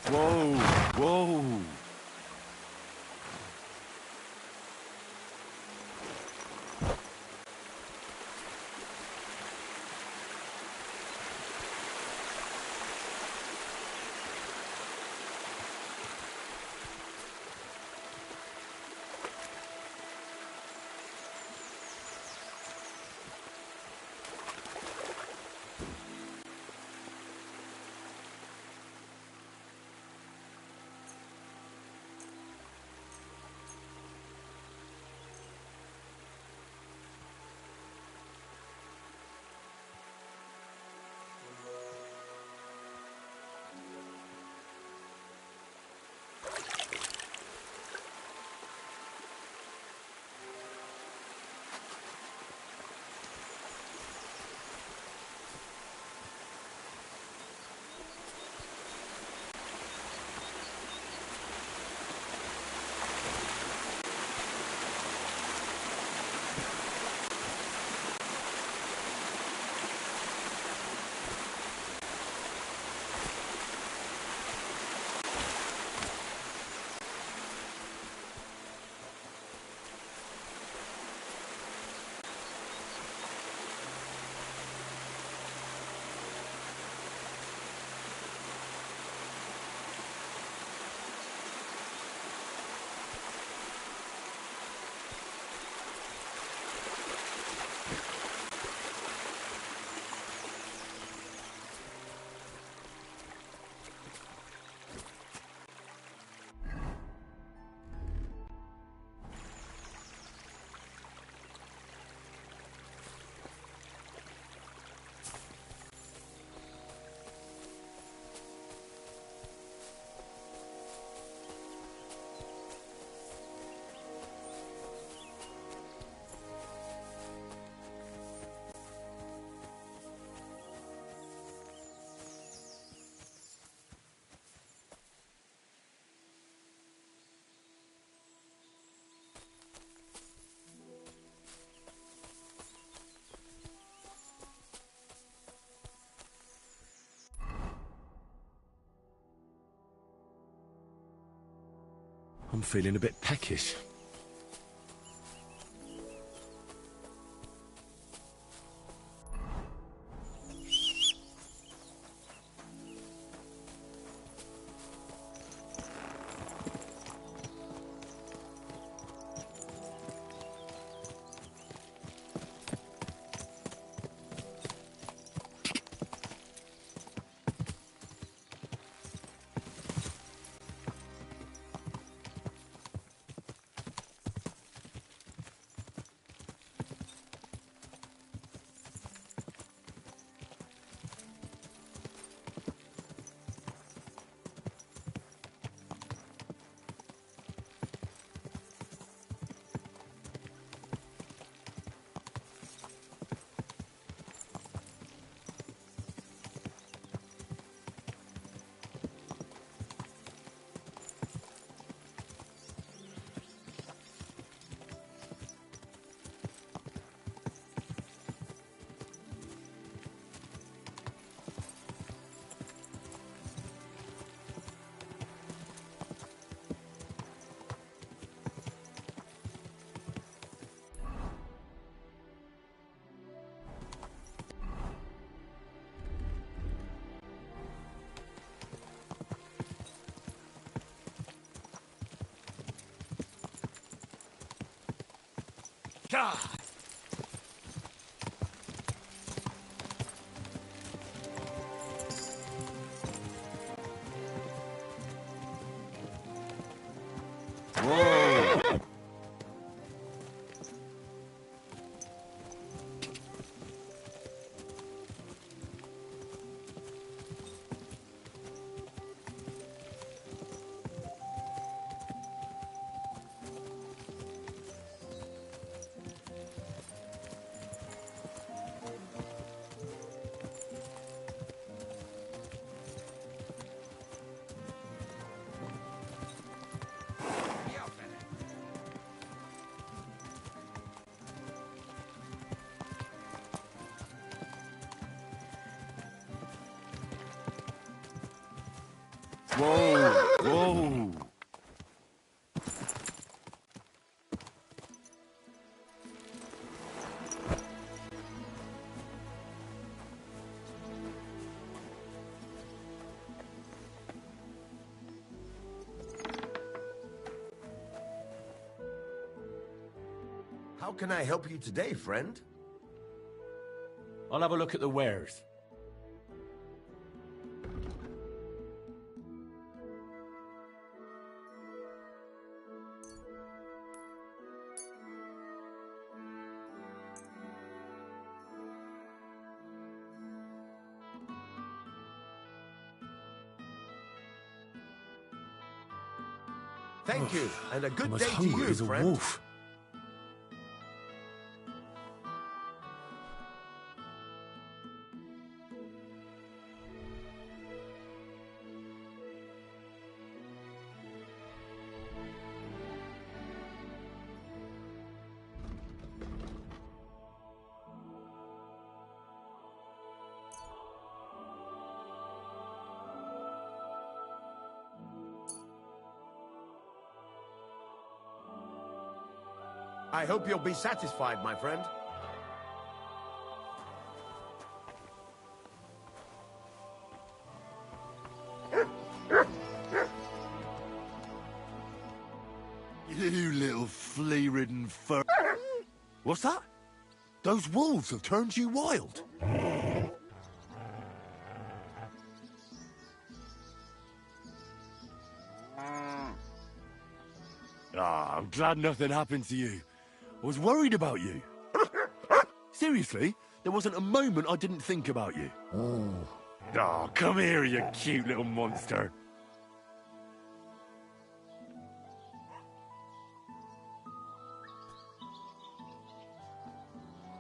Whoa, whoa. I'm feeling a bit peckish. God! Whoa! Whoa! Whoa! How can I help you today, friend? I'll have a look at the wares. Thank you, and a I'm good as day to hungry you, as a friend. wolf. I hope you'll be satisfied, my friend. You little flea-ridden fur... What's that? Those wolves have turned you wild. Ah, I'm glad nothing happened to you. I was worried about you. Seriously, there wasn't a moment I didn't think about you. Oh, come here, you cute little monster.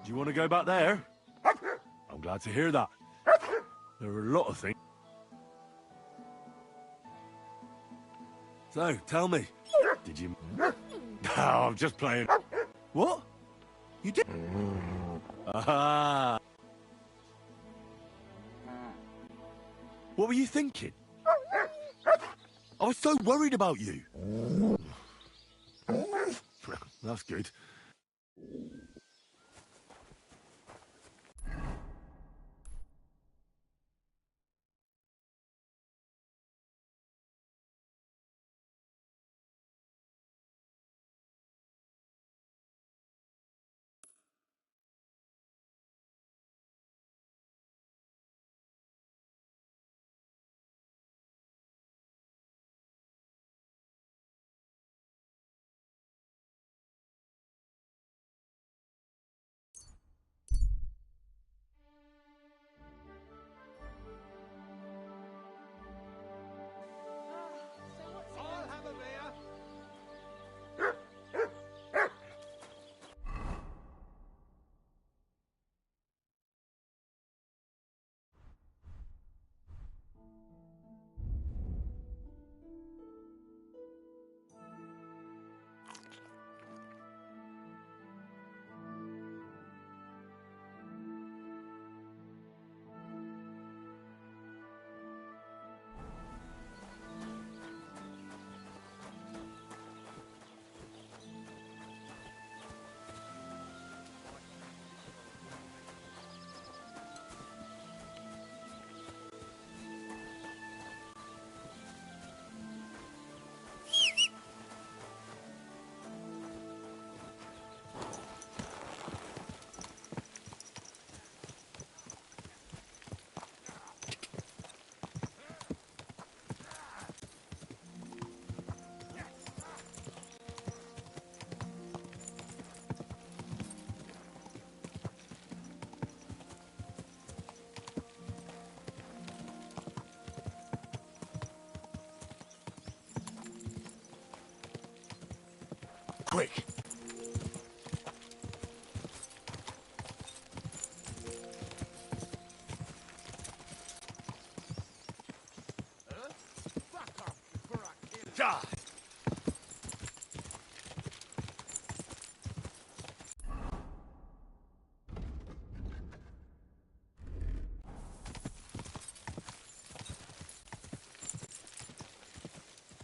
Do you want to go back there? I'm glad to hear that. There are a lot of things. So, tell me, did you... Oh, I'm just playing. What? You did? Aha! What were you thinking? I was so worried about you. That's good. Quick! Die!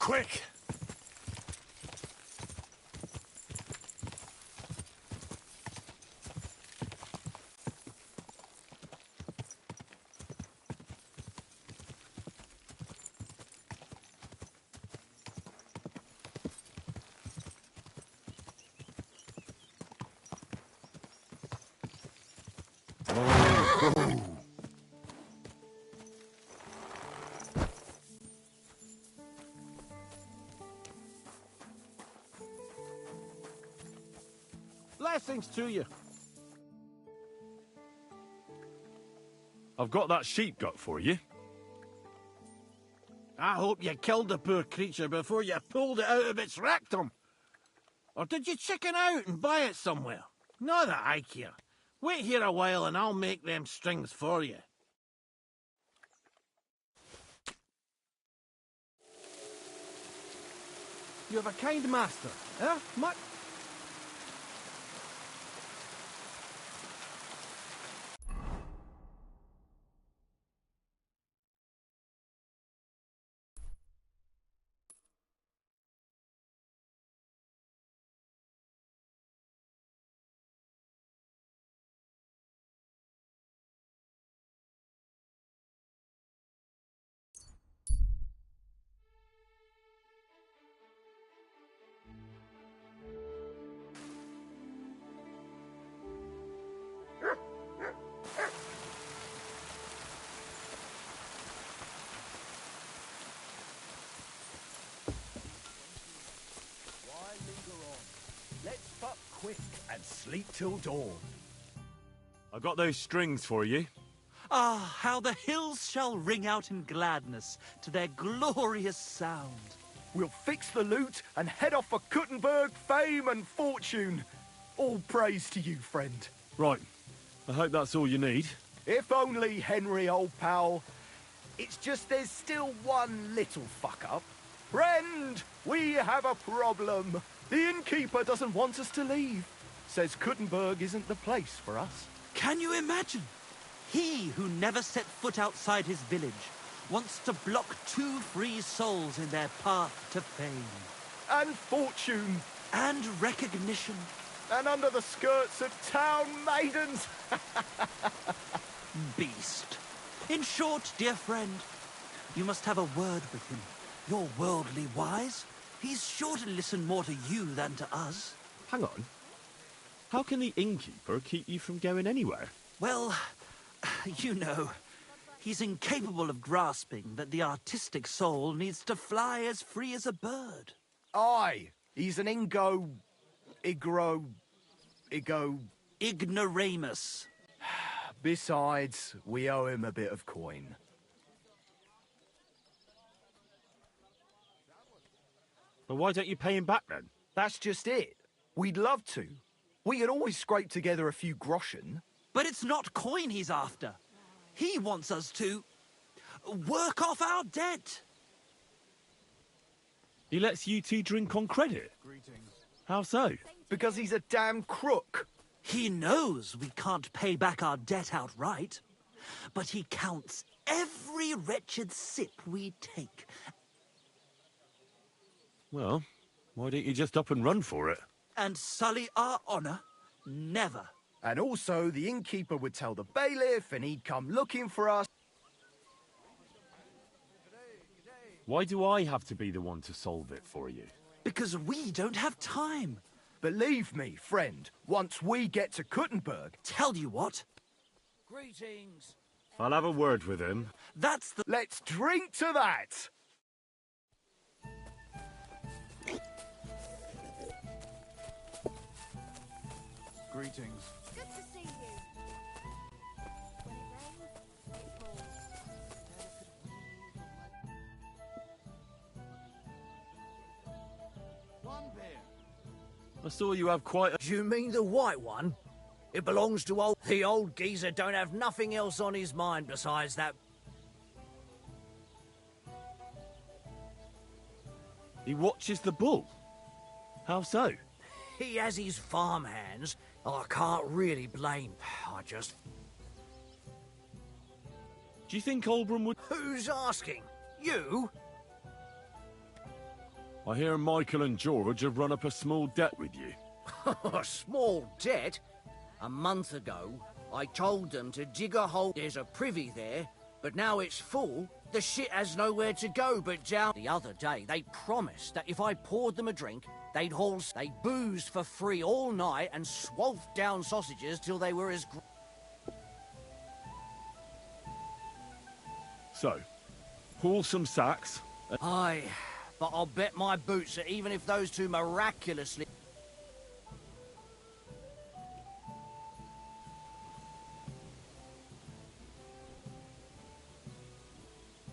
Quick! Blessings to you. I've got that sheep gut for you. I hope you killed the poor creature before you pulled it out of its rectum. Or did you chicken out and buy it somewhere? Not that I care. Wait here a while and I'll make them strings for you. You have a kind master, eh? Much? Let's fuck quick and sleep till dawn. I got those strings for you. Ah, how the hills shall ring out in gladness to their glorious sound. We'll fix the loot and head off for Kuttenberg, fame and fortune. All praise to you, friend. Right. I hope that's all you need. If only, Henry, old pal. It's just there's still one little fuck-up. Friend, we have a problem. The innkeeper doesn't want us to leave. Says Kuttenberg isn't the place for us. Can you imagine? He who never set foot outside his village wants to block 2 free souls in their path to fame. And fortune. And recognition. And under the skirts of town maidens. Beast. In short, dear friend, you must have a word with him. You're worldly wise. He's sure to listen more to you than to us. Hang on. How can the innkeeper keep you from going anywhere? Well, you know, he's incapable of grasping that the artistic soul needs to fly as free as a bird. Aye, he's an Ignoramus. Besides, we owe him a bit of coin. Well, why don't you pay him back then? That's just it. We'd love to. We could always scrape together a few groschen. But it's not coin he's after. He wants us to work off our debt. He lets you two drink on credit? How so? Because he's a damn crook. He knows we can't pay back our debt outright, but he counts every wretched sip we take. Well, why don't you just up and run for it? And sully our honor? Never. And also, the innkeeper would tell the bailiff and he'd come looking for us. Why do I have to be the one to solve it for you? Because we don't have time. Believe me, friend, once we get to Kuttenberg... Tell you what. Greetings. I'll have a word with him. That's the... Let's drink to that! Greetings. Good to see you. When it rains, it pours. One beer. I saw you have quite a... You mean the white one? It belongs to old... The old geezer don't have nothing else on his mind besides that... He watches the bull. How so? He has his farm hands. I can't really blame... I just... Do you think Olbram would... Who's asking? You? I hear Michael and George have run up a small debt with you. A small debt? A month ago, I told them to dig a hole. There's a privy there, but now it's full. The shit has nowhere to go but down. The other day, they promised that if I poured them a drink, they'd boozed for free all night and swolfed down sausages till they were as... So, haul some sacks. Aye, but I'll bet my boots that even if those two miraculously...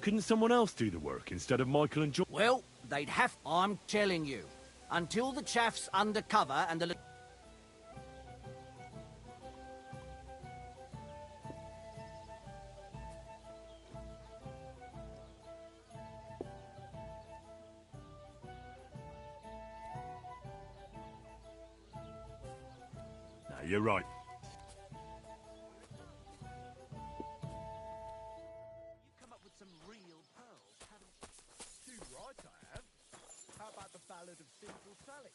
Couldn't someone else do the work instead of Michael and George? Well, they'd have... I'm telling you. Until the chaff's undercover and the... No, you're right. You've come up with some real pearls, haven't you? Too right I have. How about the Ballad of Simple Sally?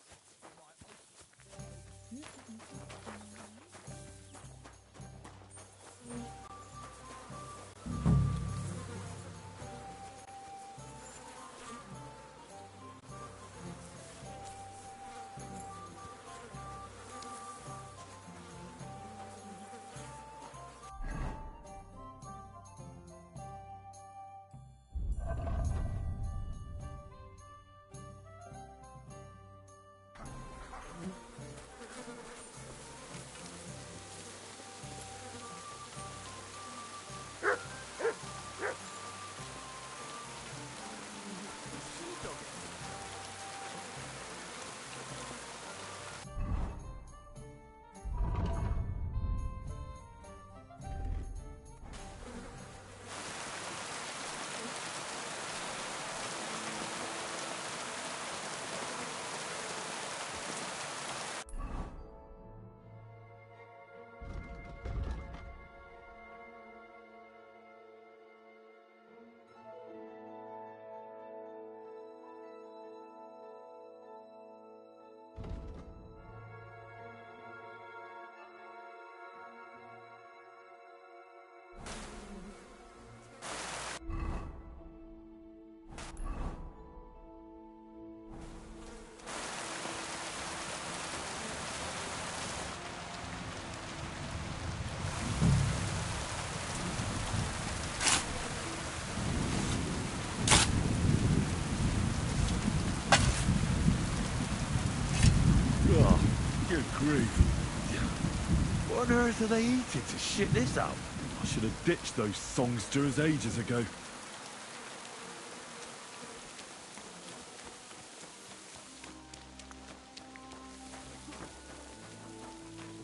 Oh, good grief. What on earth are they eating to shit this up? I should have ditched those songsters ages ago.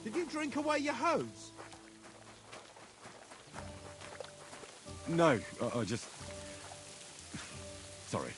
Did you drink away your hose? No, I just... Sorry.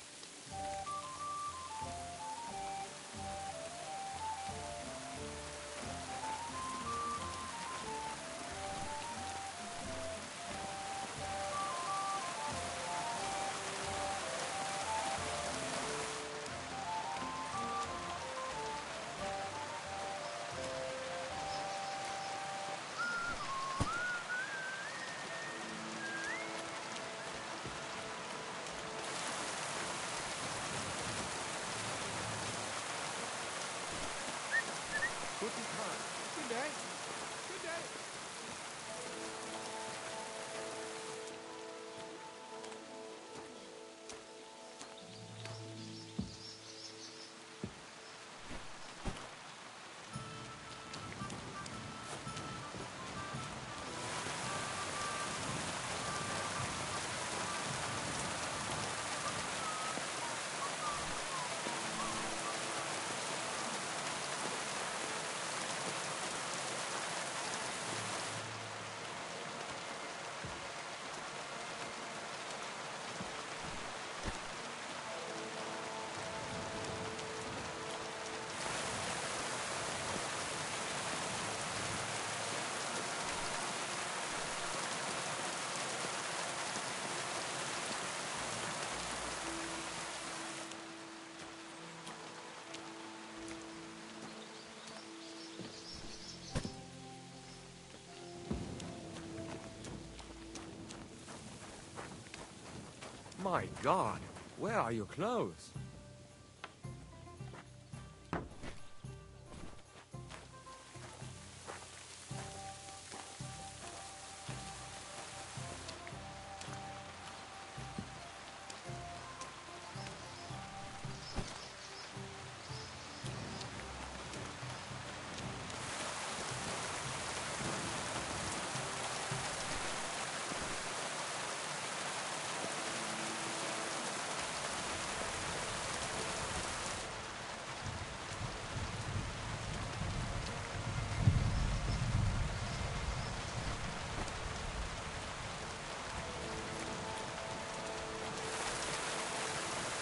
My God, where are your clothes?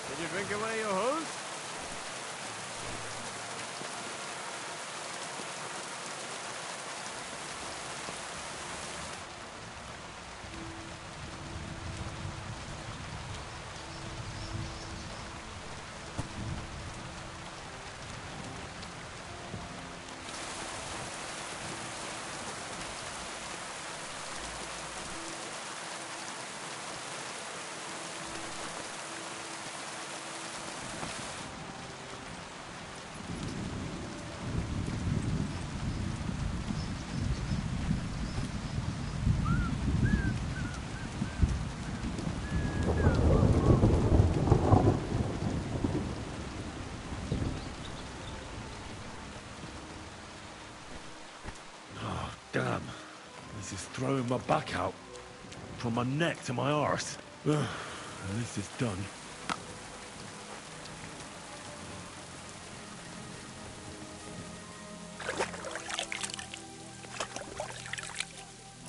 Did you drink away your hose? Damn. This is throwing my back out. From my neck to my arse. Ugh, at least it's done.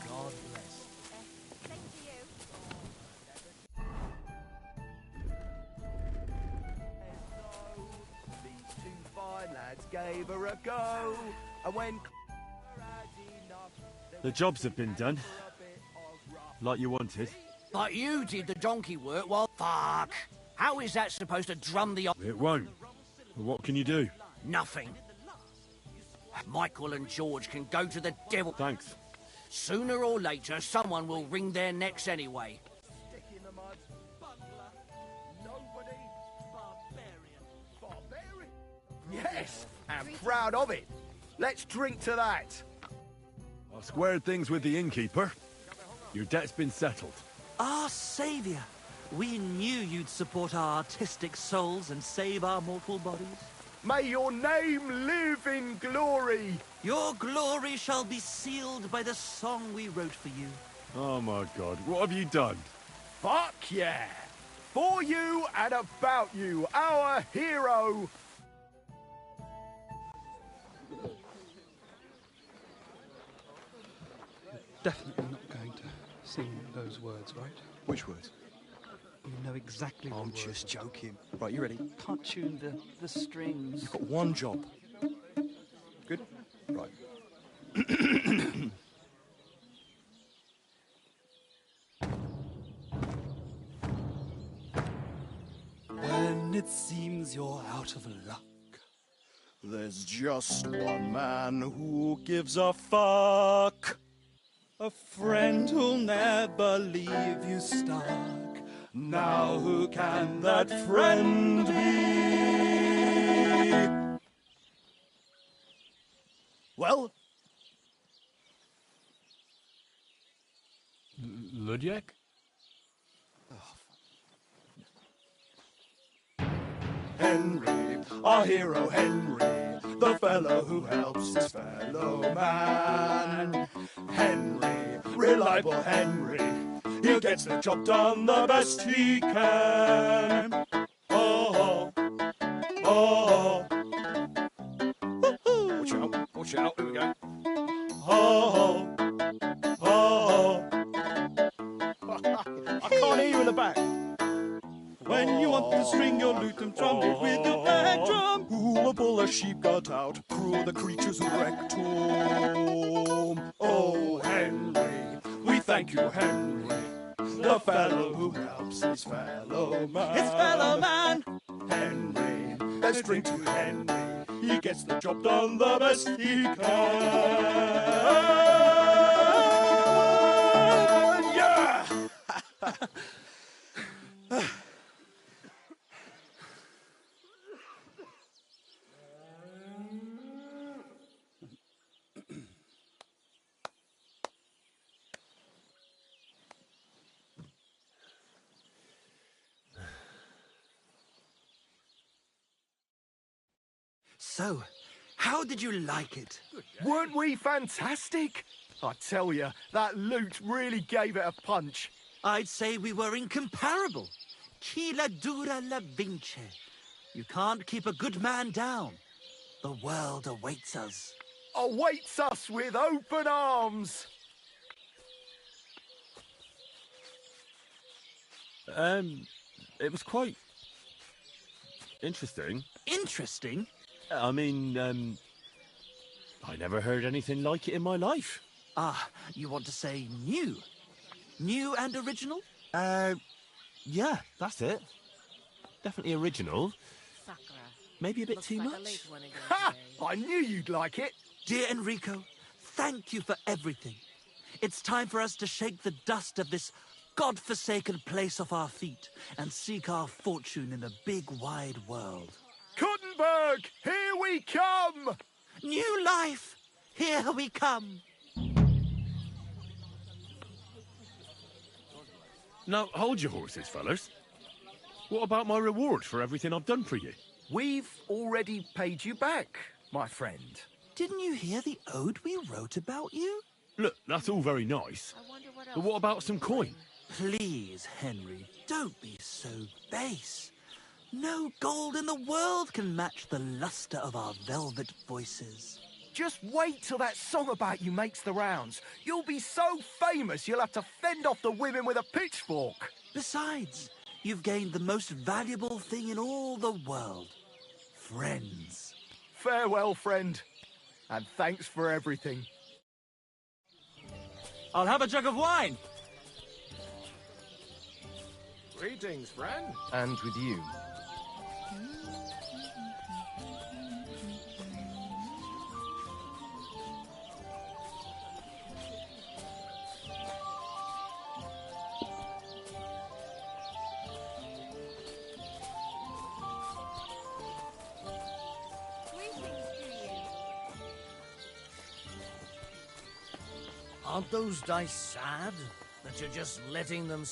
God bless. Same to you. These two fine lads gave her a go, and when The jobs have been done. Like you wanted. But you did the donkey work while... Fuck! How is that supposed to drum the... It won't. But what can you do? Nothing. Michael and George can go to the devil. Thanks. Sooner or later, someone will wring their necks anyway. stick in the mud. Nobody. Barbarian. Yes, and proud of it. Let's drink to that. I've squared things with the innkeeper. Your debt's been settled. Our savior. We knew you'd support our artistic souls and save our mortal bodies. May your name live in glory. Your glory shall be sealed by the song we wrote for you. Oh my God, what have you done? Fuck yeah. For you and about you, our hero. Definitely not going to sing those words, right? Which words? You know exactly what I'm words. just joking. Right, you ready? Can't tune the strings. You've got one job. Good? Right. When it seems you're out of luck, there's just one man who gives a fuck. A friend who'll never leave you stuck. Now who can that friend be? Well, Ludiak? Henry, our hero Henry, the fellow who helps his fellow man. Henry, reliable Henry, he gets the job done the best he can. Oh, oh, oh. Watch out, here we go. Oh, oh. I can't hear you in the back. When you want to string your lute and trumpet with your back drum, who will pull a sheep gut out, crew the creatures who wrecked home. Oh, Henry, we thank you, Henry, the fellow who helps his fellow man. His fellow man. Henry, let's drink to Henry, he gets the job done the best he can. Yeah! So, how did you like it? Weren't we fantastic? I tell you, that loot really gave it a punch. I'd say we were incomparable. Chi la dura la vince. You can't keep a good man down. The world awaits us. Awaits us with open arms. It was quite interesting. Interesting? I mean, I never heard anything like it in my life. Ah, you want to say new? New and original? Yeah, that's it. Definitely original. Maybe a bit too much. Ha! I knew you'd like it. Dear Enrico, thank you for everything. It's time for us to shake the dust of this God-forsaken place off our feet and seek our fortune in the big wide world. Kuttenberg, here we come! New life, here we come. Now, hold your horses, fellas. What about my reward for everything I've done for you? We've already paid you back, my friend. Didn't you hear the ode we wrote about you? Look, that's all very nice. But what about some coin? Please, Henry, don't be so base. No gold in the world can match the luster of our velvet voices. Just wait till that song about you makes the rounds. You'll be so famous you'll have to fend off the women with a pitchfork. Besides, you've gained the most valuable thing in all the world. Friends. Farewell, friend. And thanks for everything. I'll have a jug of wine. Greetings, friend. And with you. Aren't those dice sad that you're just letting them...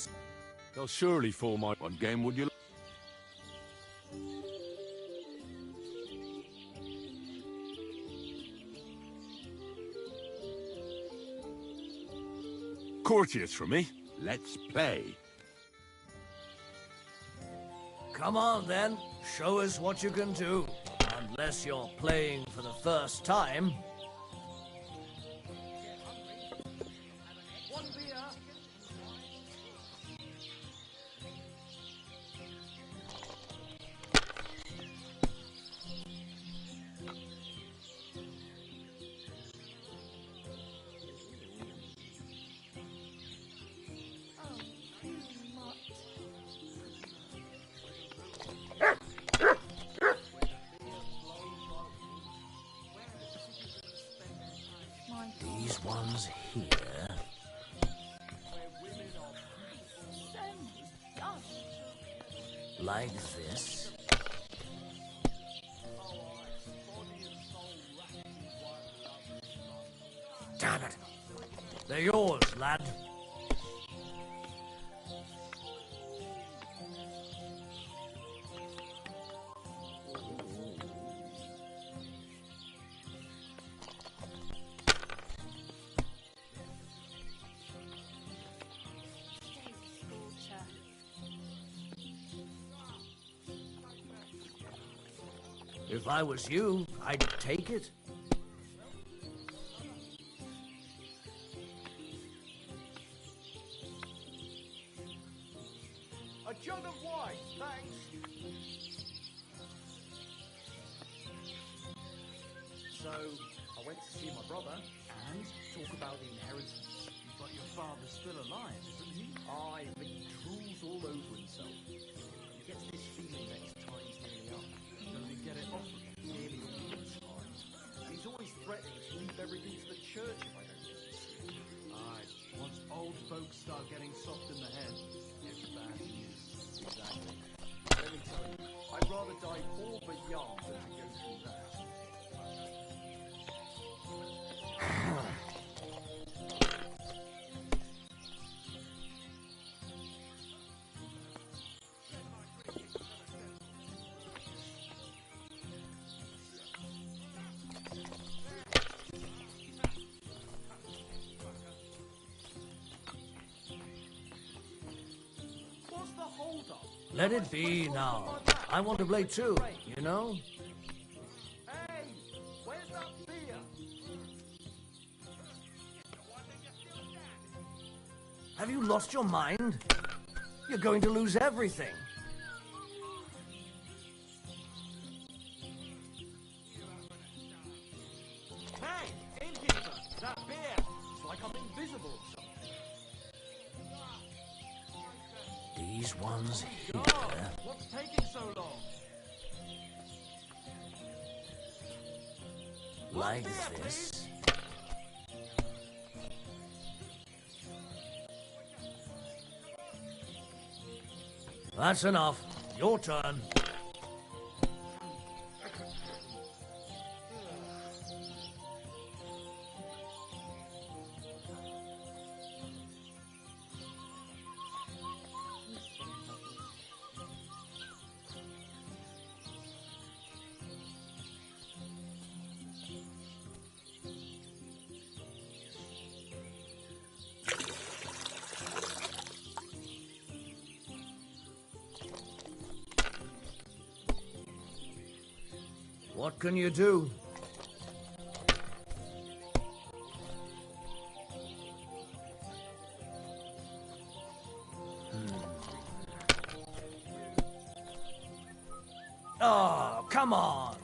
They'll surely fall my one game, would you? Courteous from me. Let's play. Come on, then. Show us what you can do. Unless you're playing for the first time. These ones here. Like this. Damn it! They're yours, lad. If I was you, I'd take it. A jug of wine, thanks. So, I went to see my brother and talk about the inheritance. But your father's still alive, isn't he? Aye, but he drools all over himself. He gets this feeling that his time's nearly up. Will he get it off of you? Nearly all the time. And he's always threatening to leave everything to the church if I don't get this. Aye, once old folks start getting soft in the head, it's bad news. Exactly. Let me tell you, I'd rather die poor but young than to go through that. Let it be now. I want to play too, you know? Hey, where's that beer? Have you lost your mind? You're going to lose everything. Hey, innkeeper, that beer. It's like I'm invisible or something. These ones here. God, what's taking so long? Like this. That's enough. Your turn. What can you do? Oh, come on.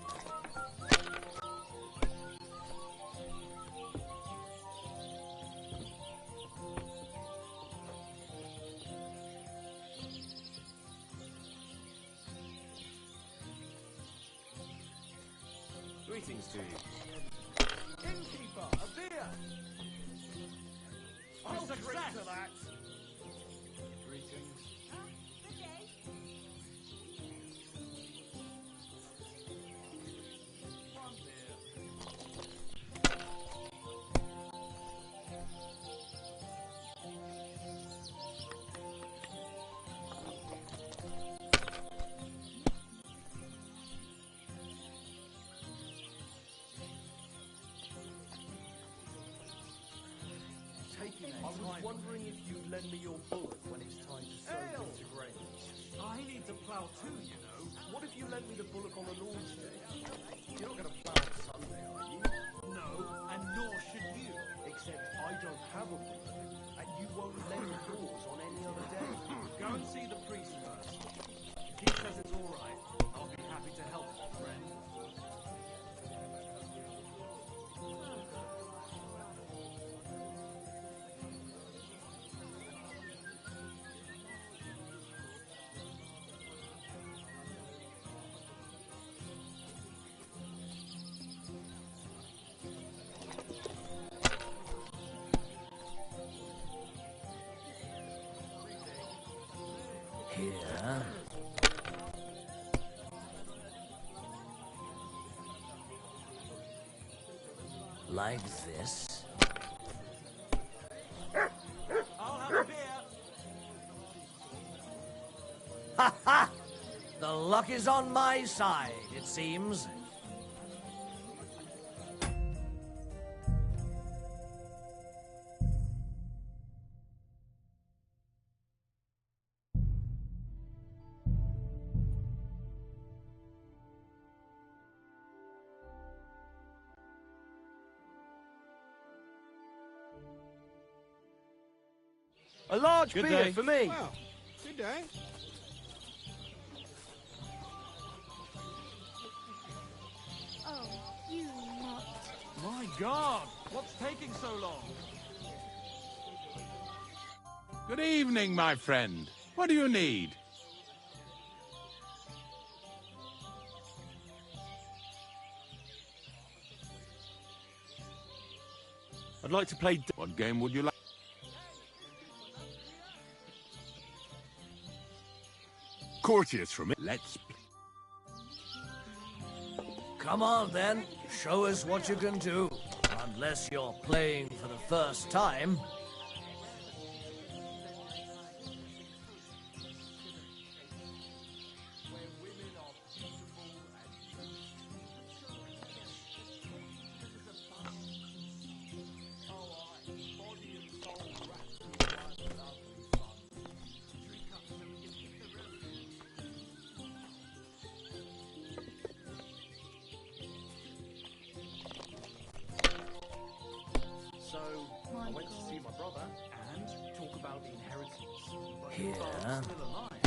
Greetings to you. Innkeeper, a beer! I'll drink success. to that. Greetings. Good day. One beer. I was wondering if you'd lend me your bullock when it's time to sow Ale. into grain. I need to plough too, you know. What if you lent me the bullock on the launch day? You're not going to plough on Sunday, are you? No, and nor should you. Except I don't have a bullock, and you won't lend yours on any other day. Go and see the priest first. If he says it's all right, I'll be happy to help, friend. Here. Like this. I'll have a beer. Ha ha! The luck is on my side, it seems. A large Good beer day. for me. Well, good day. Oh, you not. My God, what's taking so long? Good evening, my friend. What do you need? I'd like to play... What game would you like? Courteous from it. Let's... Come on, then. Show us what you can do. Unless you're playing for the first time. I went to see my brother and talk about the inheritance. But Here. still alive.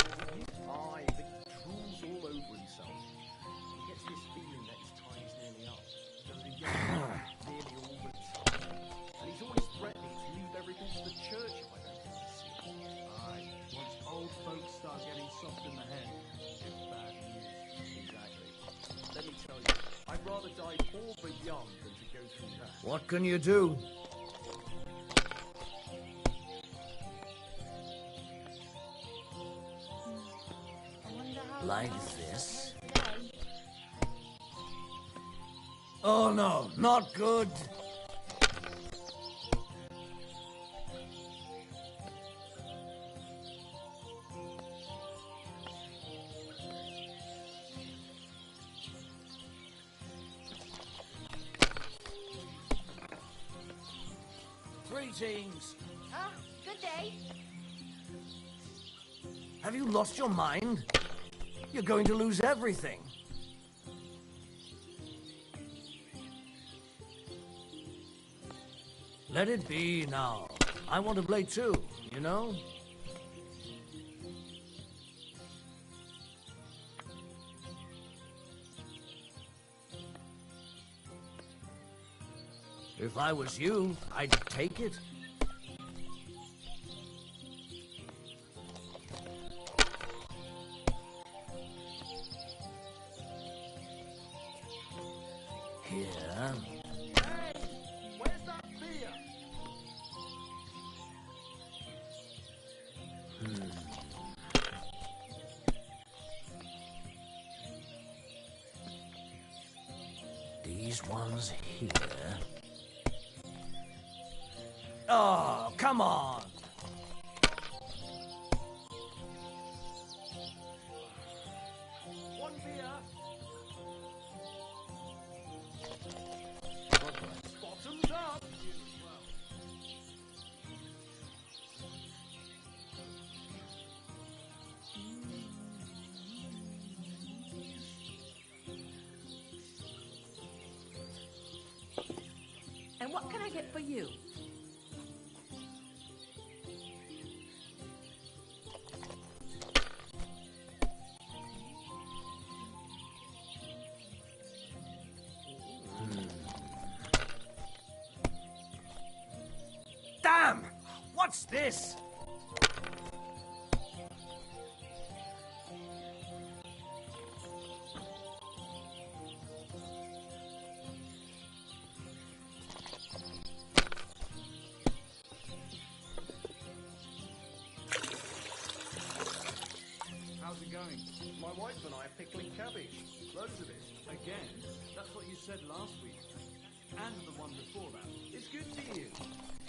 Aye, but he drools all over himself. He gets this feeling that his time's nearly up. Does he get nearly all the time? And he's always threatening to leave everything to the church if I don't get to see it. Aye, once old folks start getting soft in the head, it's bad news. Exactly. Let me tell you, I'd rather die poor but young than to go through that. What can you do? I wonder how Like long this? today. Oh no, not good. Greetings. Ah, good day. Have you lost your mind? You're going to lose everything. Let it be now. I want to play too, you know? If I was you, I'd take it. Here. Hey, where's that beer? These ones here. Oh, come on! One beer. Bottoms up. And what can I get for you? Damn! What's this? How's it going? My wife and I are pickling cabbage. Loads of it. Again? That's what you said last week. And the one before that. It's good for you.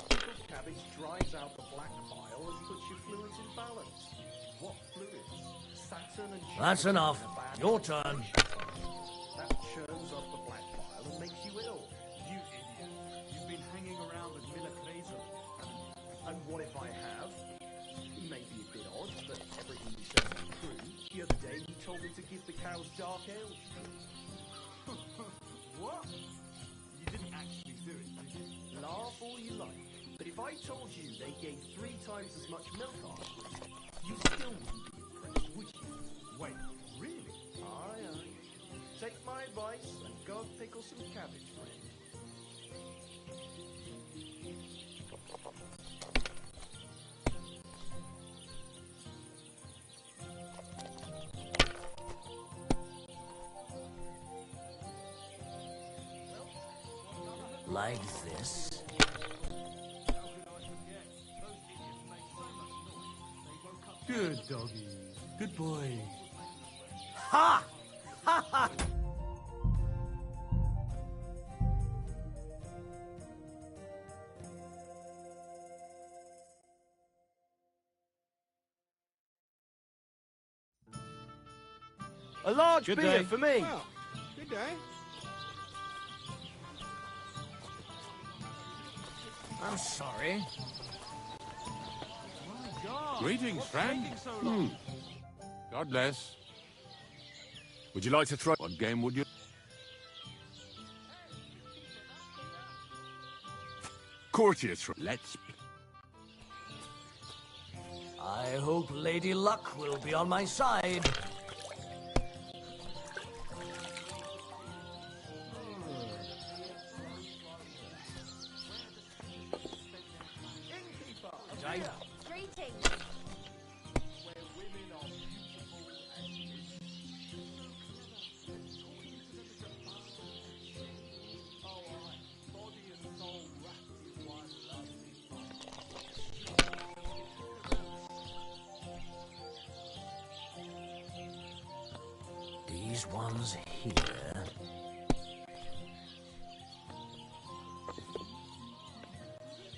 Pickled cabbage dries out the black bile and puts your fluids in balance. What fluids? Saturn and Jupiter That's enough. in a bad Your turn. That churns up the black bile and makes you ill. You idiot. You've been hanging around with Miller Kraser. And what if I have? It may be a bit odd, but everything he says is true. The other day he told me to give the cows dark ale. What? You didn't actually do it, did you? Laugh all you like, but if I told you they gave 3 times as much milk afterwards, you still wouldn't be impressed, would you? Wait, really? Aye, aye. Take my advice and go and pickle some cabbage, friend. Like this. Good doggy. Good boy. Ha! Ha ha! A large Good beer day. for me. Well, good day. I'm sorry. My God. Greetings, what's friend. taking so long? God bless. Would you like to throw? What game would you? courtiers from... Let's... I hope Lady Luck will be on my side. Greetings. These ones here.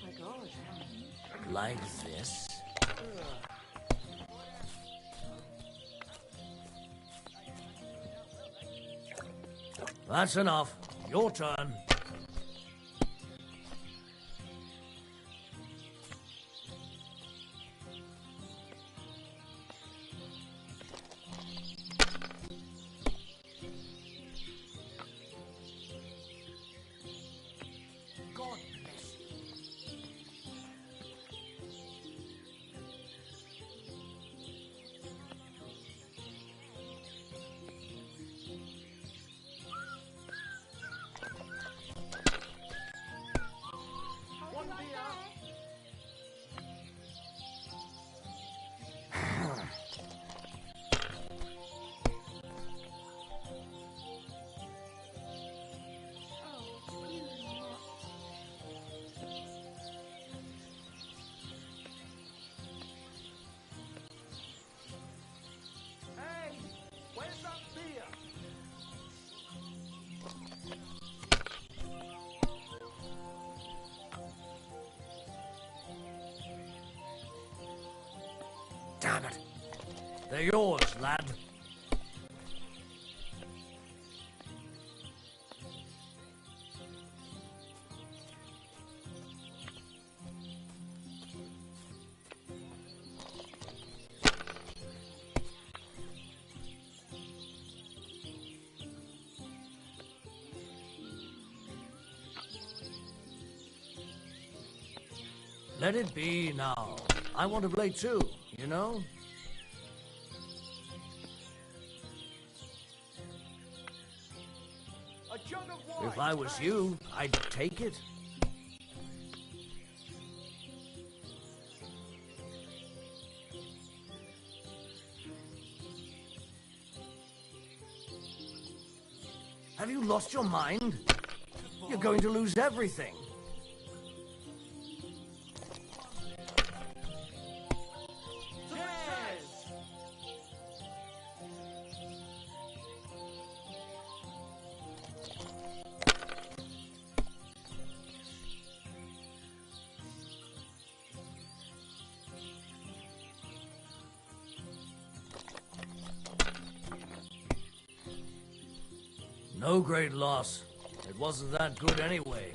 My God. Like this. That's enough. Your turn. God bless you. One beer. Hey, where's that beer? Damn it. They're yours, lad. Let it be now. I want to play too, you know? A jug of wine. If I was you, I'd take it. Have you lost your mind? You're going to lose everything. No great loss. It wasn't that good anyway.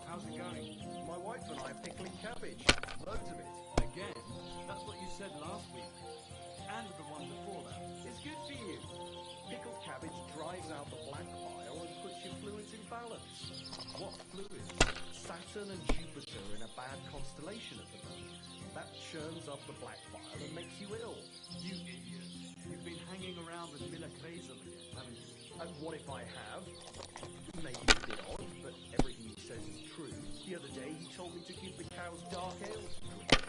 How's it going? My wife and I are pickling cabbage. Loads of it. Again? That's what you said last week. And the one before that. It's good for you. Pickled cabbage dries out the black bile and puts your fluids in balance. What fluids? Saturn and Jupiter in a bad constellation at the moment. That churns up the black bile and makes you ill. You idiot. You've been hanging around with Miller Krazel again, haven't you? And what if I have? Maybe a bit odd, but everything he says is true. The other day he told me to keep the cow's dark ale to drink.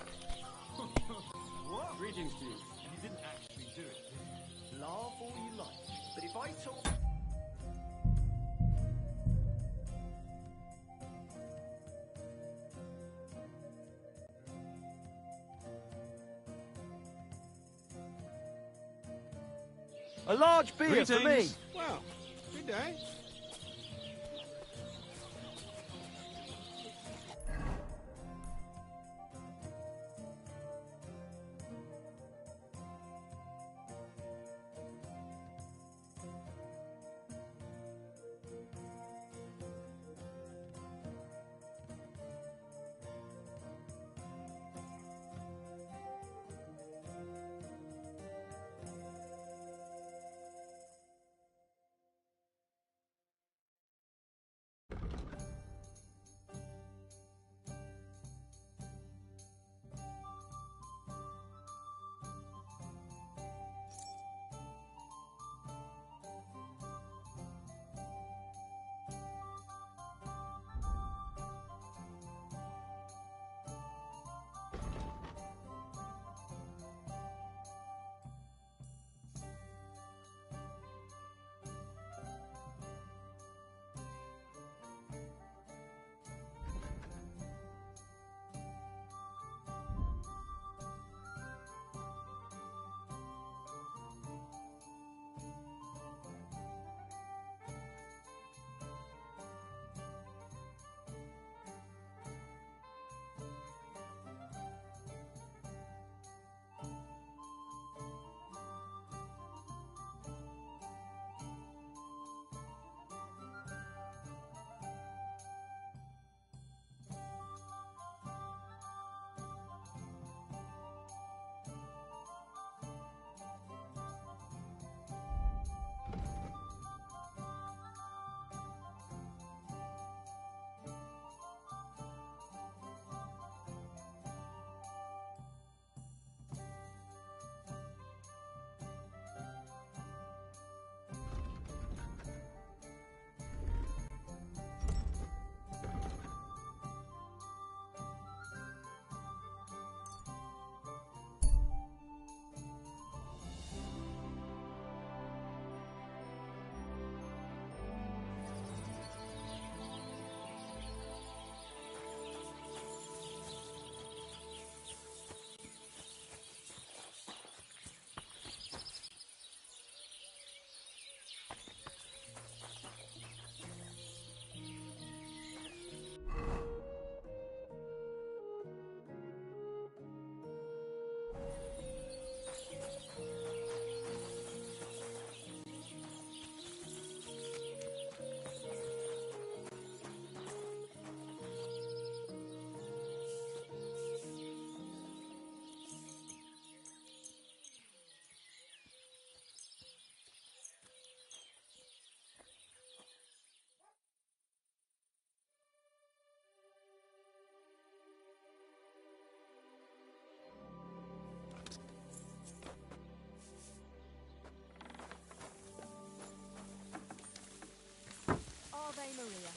What? Greetings to you. You didn't actually do it, did you? Laugh all you like, but if I told... A large beer for me. Greetings. Well, good day. Maria.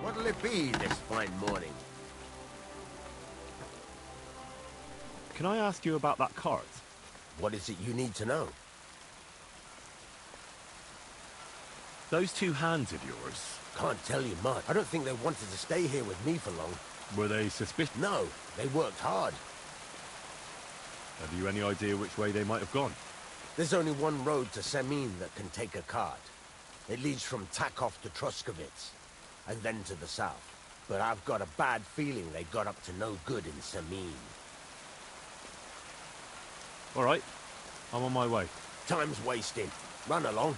What'll it be this fine morning? Can I ask you about that cart? What is it you need to know? Those two hands of yours, Can't tell you much. I don't think they wanted to stay here with me for long. were they suspicious? No, they worked hard. Have you any idea which way they might have gone? There's only one road to Semin that can take a cart. It leads from Takov to Troskovitz, and then to the south. But I've got a bad feeling they got up to no good in Semin. All right, I'm on my way. Time's wasting. Run along.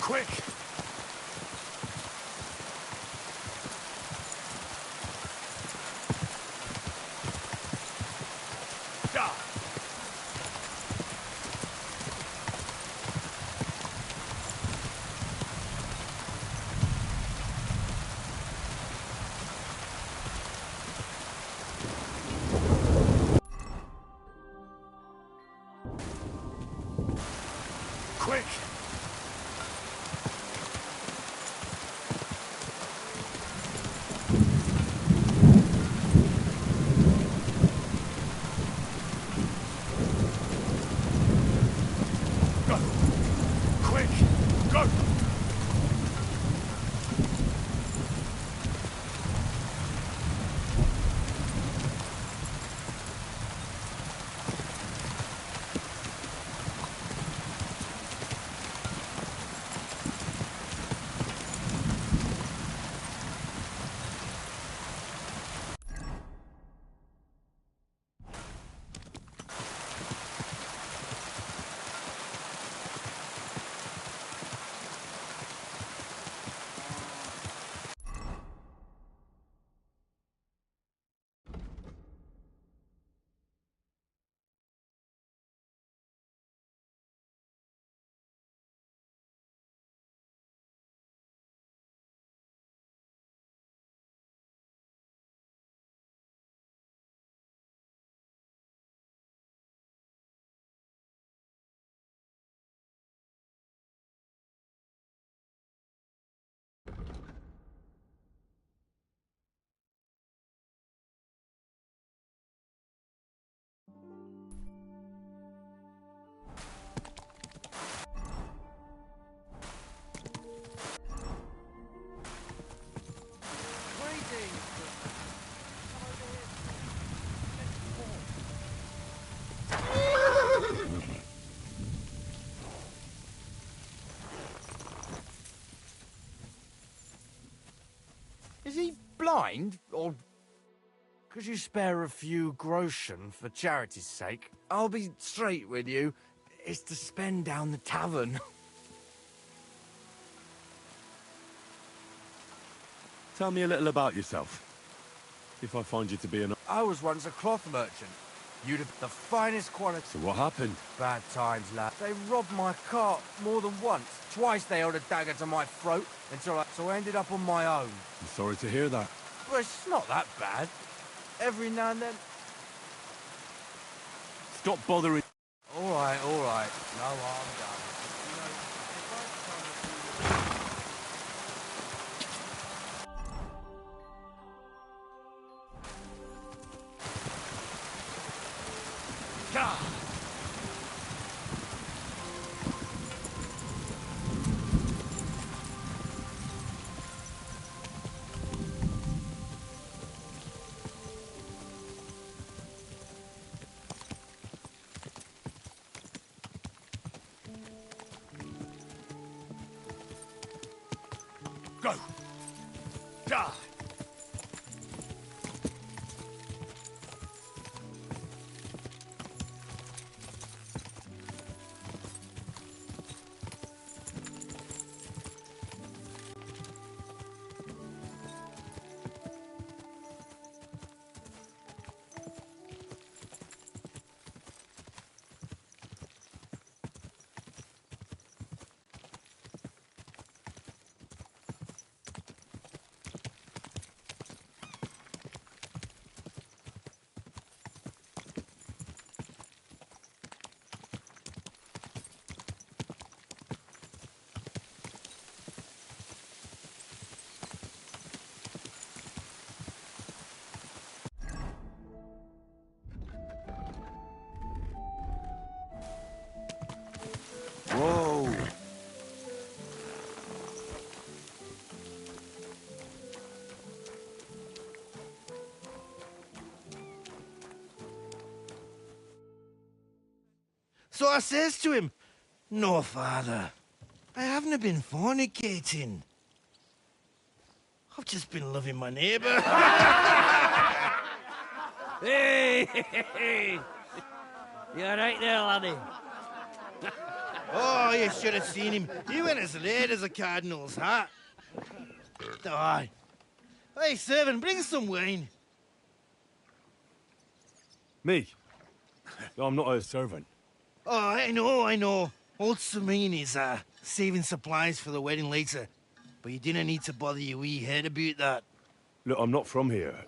Quick! Quick! Go! Quick! Go! Is he blind, or could you spare a few groschen for charity's sake? I'll be straight with you. It's to spend down the tavern. Tell me a little about yourself. If I find you to be an... I was once a cloth merchant. You'd have the finest quality. So what happened? Bad times, lad. They robbed my cart more than once. Twice they held a dagger to my throat until I ended up on my own. I'm sorry to hear that. Well, it's not that bad. Every now and then... Stop bothering. All right. No harm done. Go! Die! Whoa! So I says to him, "No, father, I haven't been fornicating. I've just been loving my neighbour." Hey! You alright there, laddie? Oh, you should have seen him. He went as red as a cardinal's hat. Aye. Hey, servant, bring some wine. Me? I'm not a servant. Oh, I know. Old Samine is saving supplies for the wedding later. But you didn't need to bother your wee head about that. Look, I'm not from here.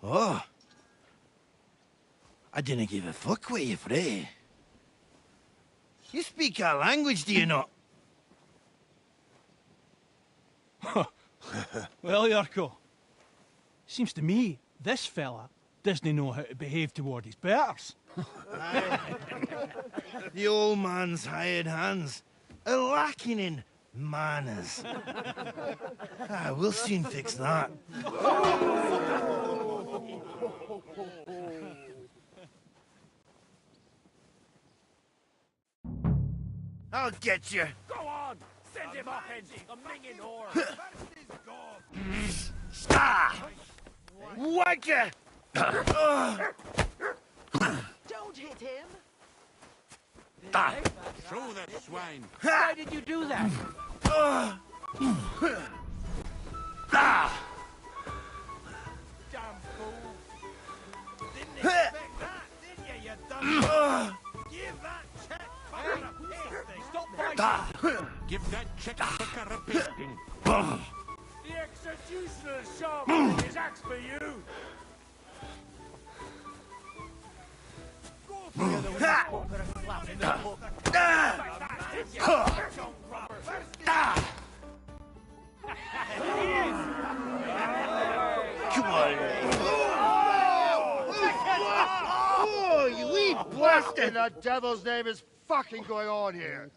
Oh. I didn't give a fuck what you frae. You speak our language, do you not? Well, Yurko, seems to me this fella doesn't know how to behave toward his betters. The old man's hired hands are lacking in manners. We'll soon fix that. I'll get you. Go on! Send him up, Henry! A minging whore! Wanker! Don't hit him! Show that swine! Why did you do that? Damn fool! Didn't expect that, did you, you dumb? Give that check fucker a pasting! Stop fighting! Give that check fucker a pasting! The executioner's sharp his axe for you! Go for the other one, put a slap in the hook! Come on. Oh, you wee What in the devil's name is fucking going on here?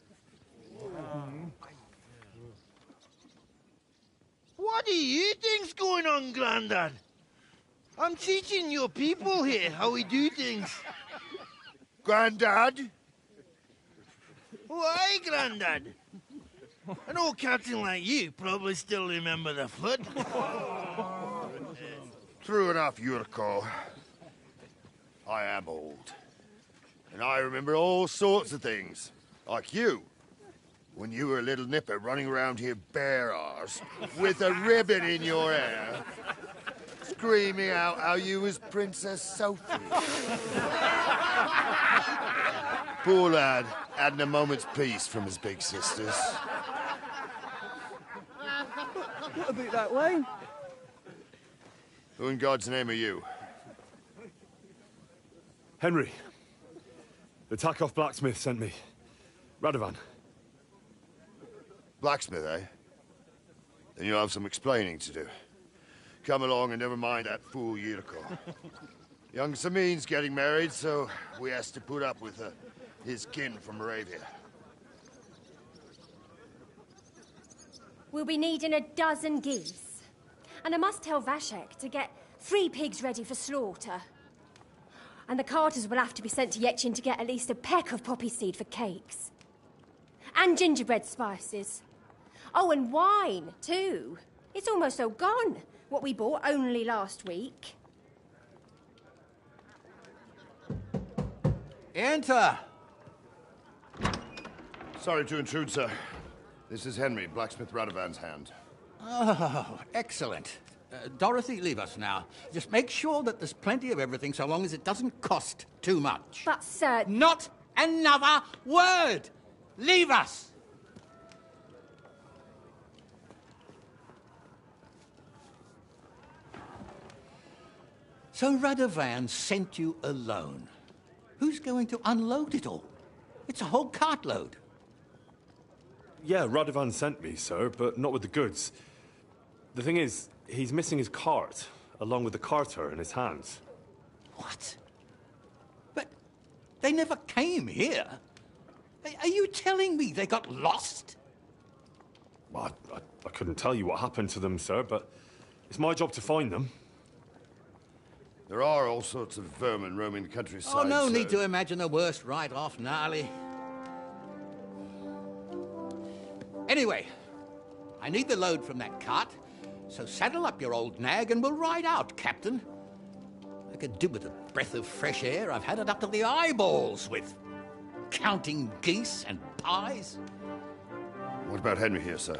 What do you think's going on, Grandad? I'm teaching your people here how we do things. Grandad? Why, Grandad? An old captain like you probably still remember the flood. True enough, Yurko. I am old. And I remember all sorts of things. Like you. When you were a little nipper running around here bare arse, with a ribbon in your hair, screaming out how you was Princess Sophie. Poor lad, hadn't a moment's peace from his big sisters. What about that wine? Who in God's name are you? Henry. The Takoff blacksmith sent me. Radovan. Blacksmith, eh? Then you'll have some explaining to do. Come along and never mind that fool Yurko. Young Samin's getting married, so we has to put up with his kin from Moravia. We'll be needing a dozen geese. And I must tell Vashek to get 3 pigs ready for slaughter. And the carters will have to be sent to Yetchin to get at least a peck of poppy seed for cakes. And gingerbread spices. Oh, and wine, too. It's almost all gone, what we bought only last week. Enter! Sorry to intrude, sir. This is Henry, blacksmith Radovan's hand. Oh, excellent. Dorothy, leave us now. Just make sure that there's plenty of everything so long as it doesn't cost too much. But, sir... Not another word! Leave us! So Radovan sent you alone. Who's going to unload it all? It's a whole cartload. Yeah, Radovan sent me, sir, but not with the goods. The thing is, he's missing his cart, along with the carter in his hands. What? But they never came here. Are you telling me they got lost? Well, I couldn't tell you what happened to them, sir, but it's my job to find them. There are all sorts of vermin roaming the countryside. Oh, no need to imagine the worst right off, gnarly. Anyway, I need the load from that cart, so saddle up your old nag and we'll ride out, Captain. I could do with a breath of fresh air. I've had it up to the eyeballs with counting geese and pies. What about Henry here, sir?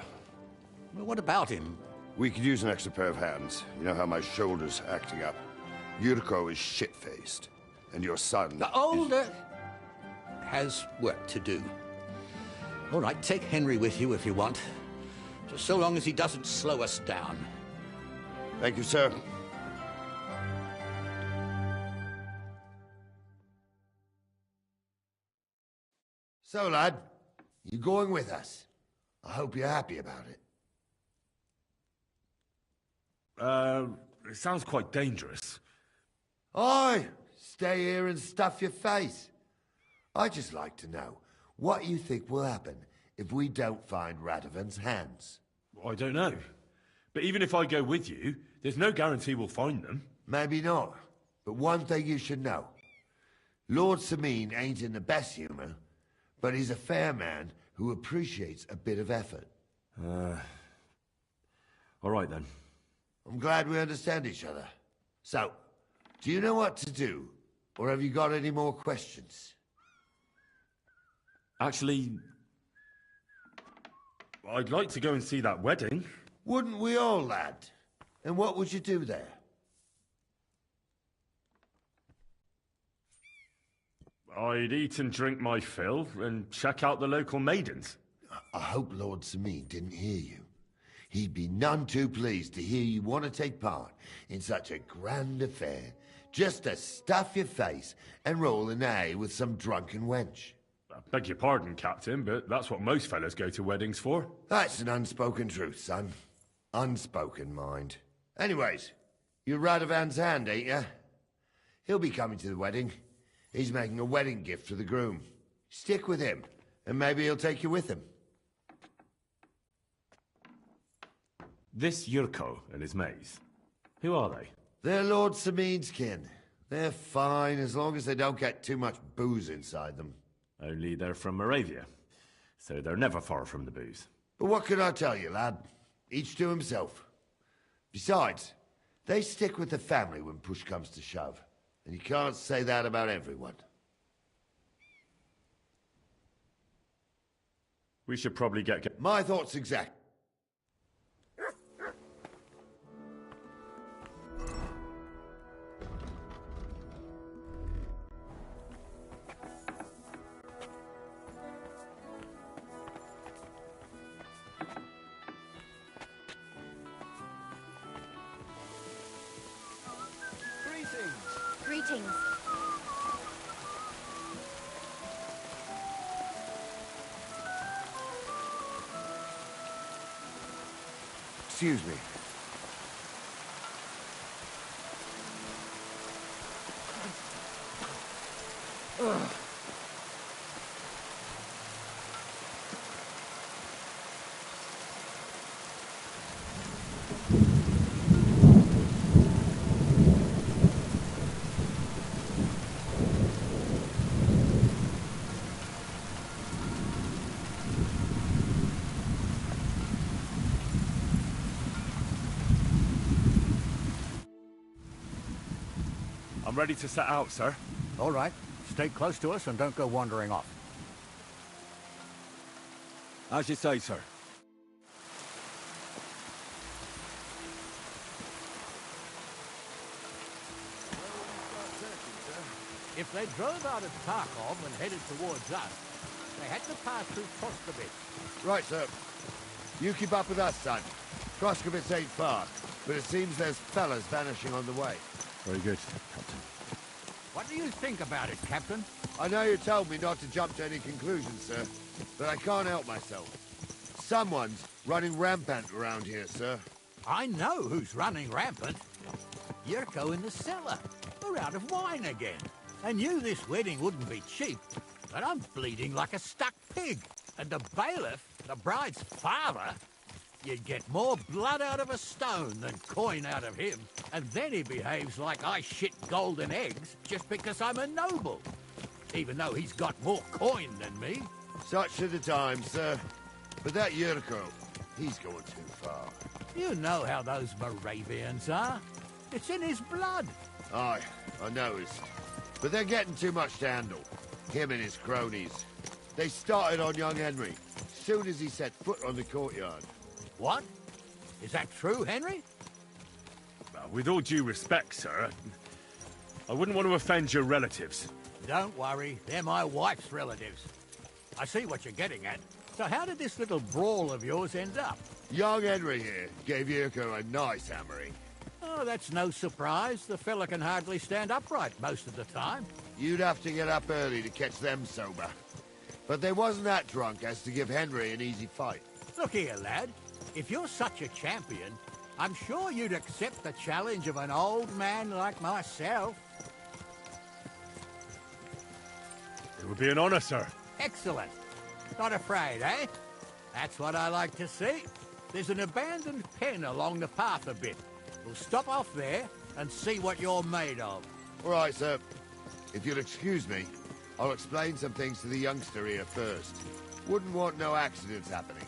Well, what about him? We could use an extra pair of hands. You know how my shoulder's acting up. Yurko is shit-faced, and your son... The older has work to do. All right, take Henry with you if you want. Just so long as he doesn't slow us down. Thank you, sir. So, lad, you going with us? I hope you're happy about it. It sounds quite dangerous. Aye, stay here and stuff your face. I'd just like to know what you think will happen if we don't find Radovan's hands. I don't know. But even if I go with you, there's no guarantee we'll find them. Maybe not. But one thing you should know. Lord Samin ain't in the best humour, but he's a fair man who appreciates a bit of effort. All right, then. I'm glad we understand each other. So, do you know what to do? Or have you got any more questions? Actually, I'd like to go and see that wedding. Wouldn't we all, lad? And what would you do there? I'd eat and drink my fill and check out the local maidens. I hope Lord Samin didn't hear you. He'd be none too pleased to hear you want to take part in such a grand affair, just to stuff your face and roll an A with some drunken wench. I beg your pardon, Captain, but that's what most fellas go to weddings for. That's an unspoken truth, son. Unspoken, mind. Anyways, you're Radovan's hand, ain't you? He'll be coming to the wedding. He's making a wedding gift for the groom. Stick with him, and maybe he'll take you with him. This Yurko and his mates, who are they? They're Lord Samin's kin. They're fine as long as they don't get too much booze inside them. Only they're from Moravia, so they're never far from the booze. But what can I tell you, lad? Each to himself. Besides, they stick with the family when push comes to shove. And you can't say that about everyone. We should probably get... My thoughts exact. Excuse me. Ugh. I'm ready to set out, sir. All right. Stay close to us and don't go wandering off. As you say, sir. If they drove out of Tarkov and headed towards us, they had to pass through Troskovitz. Right, sir. You keep up with us, son. Troskovitz ain't far, but it seems there's fellas vanishing on the way. Very good, Captain. What do you think about it, Captain? I know you told me not to jump to any conclusions, sir, but I can't help myself. Someone's running rampant around here, sir. I know who's running rampant. Yurko in the cellar. We're out of wine again. I knew this wedding wouldn't be cheap, but I'm bleeding like a stuck pig. And the bailiff, the bride's father, you'd get more blood out of a stone than coin out of him. And then he behaves like I shit golden eggs just because I'm a noble. Even though he's got more coin than me. Such are the times, sir. But that Yurko, he's going too far. You know how those Moravians are. It's in his blood. Aye, I noticed. But they're getting too much to handle. Him and his cronies. They started on young Henry, soon as he set foot on the courtyard. What? Is that true, Henry? With all due respect, sir, I wouldn't want to offend your relatives. Don't worry, they're my wife's relatives. I see what you're getting at. So how did this little brawl of yours end up? Young Henry here gave Yurko a nice hammering. Oh, that's no surprise. The fella can hardly stand upright most of the time. You'd have to get up early to catch them sober. But they wasn't that drunk as to give Henry an easy fight. Look here, lad. If you're such a champion, I'm sure you'd accept the challenge of an old man like myself. It would be an honor, sir. Excellent. Not afraid, eh? That's what I like to see. There's an abandoned pen along the path a bit. We'll stop off there and see what you're made of. All right, sir. If you'll excuse me, I'll explain some things to the youngster here first. Wouldn't want no accidents happening.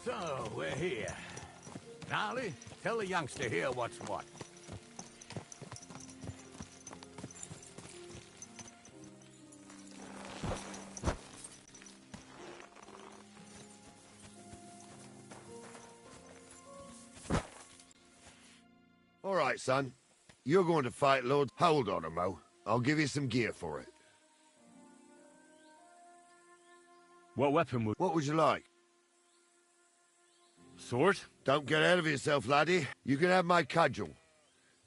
So, we're here. Gnarly, tell the youngster here what's what. All right, son. You're going to fight Lord... Hold on, Mo. I'll give you some gear for it. What weapon would... What would you like? Sword? Don't get ahead of yourself, laddie. You can have my cudgel.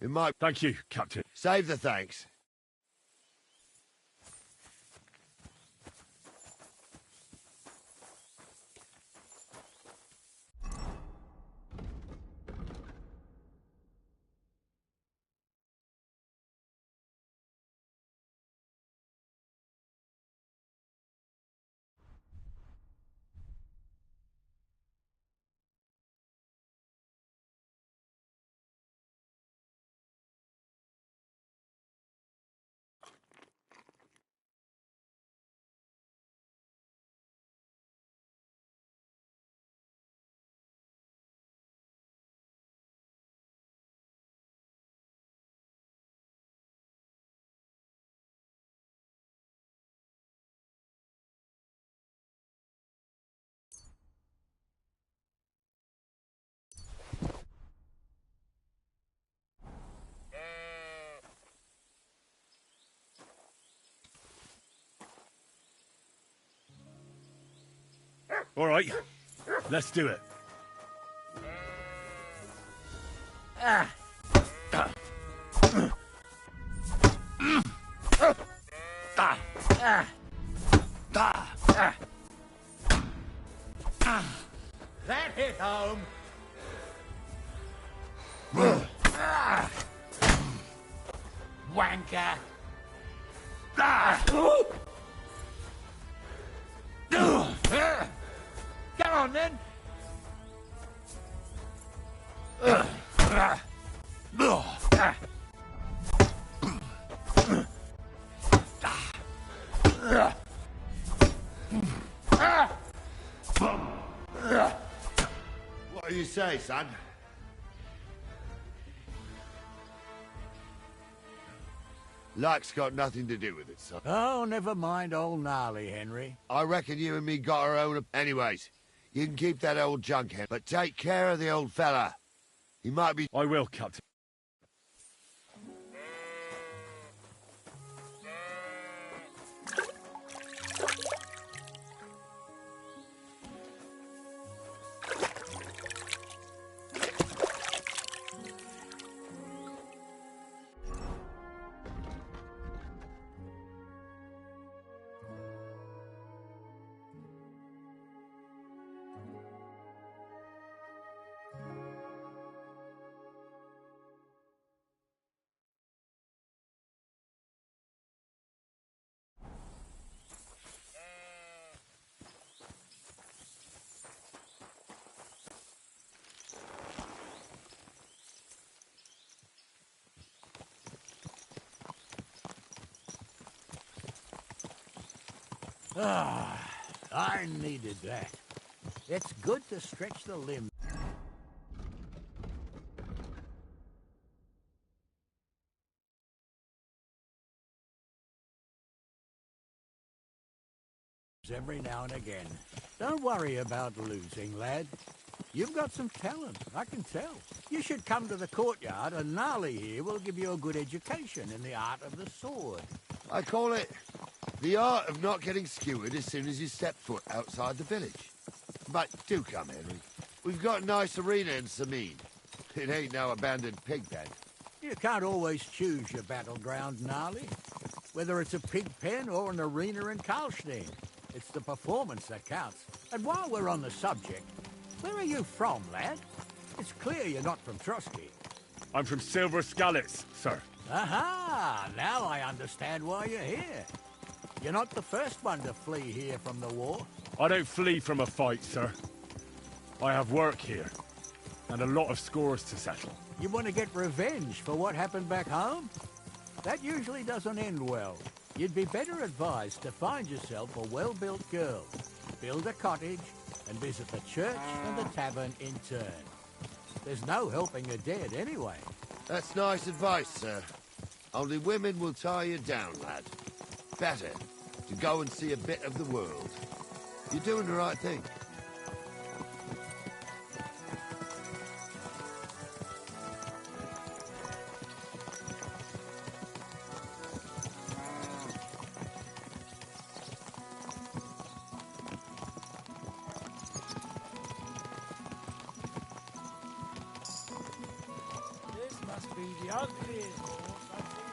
It might... Thank you, Captain. Save the thanks. All right, let's do it. Ah. That hit home. Wanker. Come on then. What do you say, son? Luck's got nothing to do with it, son. Oh, never mind old Gnarly, Henry. I reckon you and me got our own... Anyways, you can keep that old junkhead, but take care of the old fella. He might be... I will, Captain. Ah, I needed that. It's good to stretch the limbs. Every now and again. Don't worry about losing, lad. You've got some talent, I can tell. You should come to the courtyard, and Gnarly here will give you a good education in the art of the sword. I call it the art of not getting skewered as soon as you step foot outside the village. But do come, Henry. We've got a nice arena in Sameen. It ain't no abandoned pig pen. You can't always choose your battleground, Gnarly. Whether it's a pig pen or an arena in Karlstein. It's the performance that counts. And while we're on the subject, where are you from, lad? It's clear you're not from Trotsky. I'm from Silver Skalitz, sir. Aha! Now I understand why you're here. You're not the first one to flee here from the war. I don't flee from a fight, sir. I have work here, and a lot of scores to settle. You want to get revenge for what happened back home? That usually doesn't end well. You'd be better advised to find yourself a well-built girl, build a cottage, and visit the church and the tavern in turn. There's no helping the dead anyway. That's nice advice, sir. Only women will tie you down, lad. Better to go and see a bit of the world. You're doing the right thing. This must be the ugliest horse I've seen.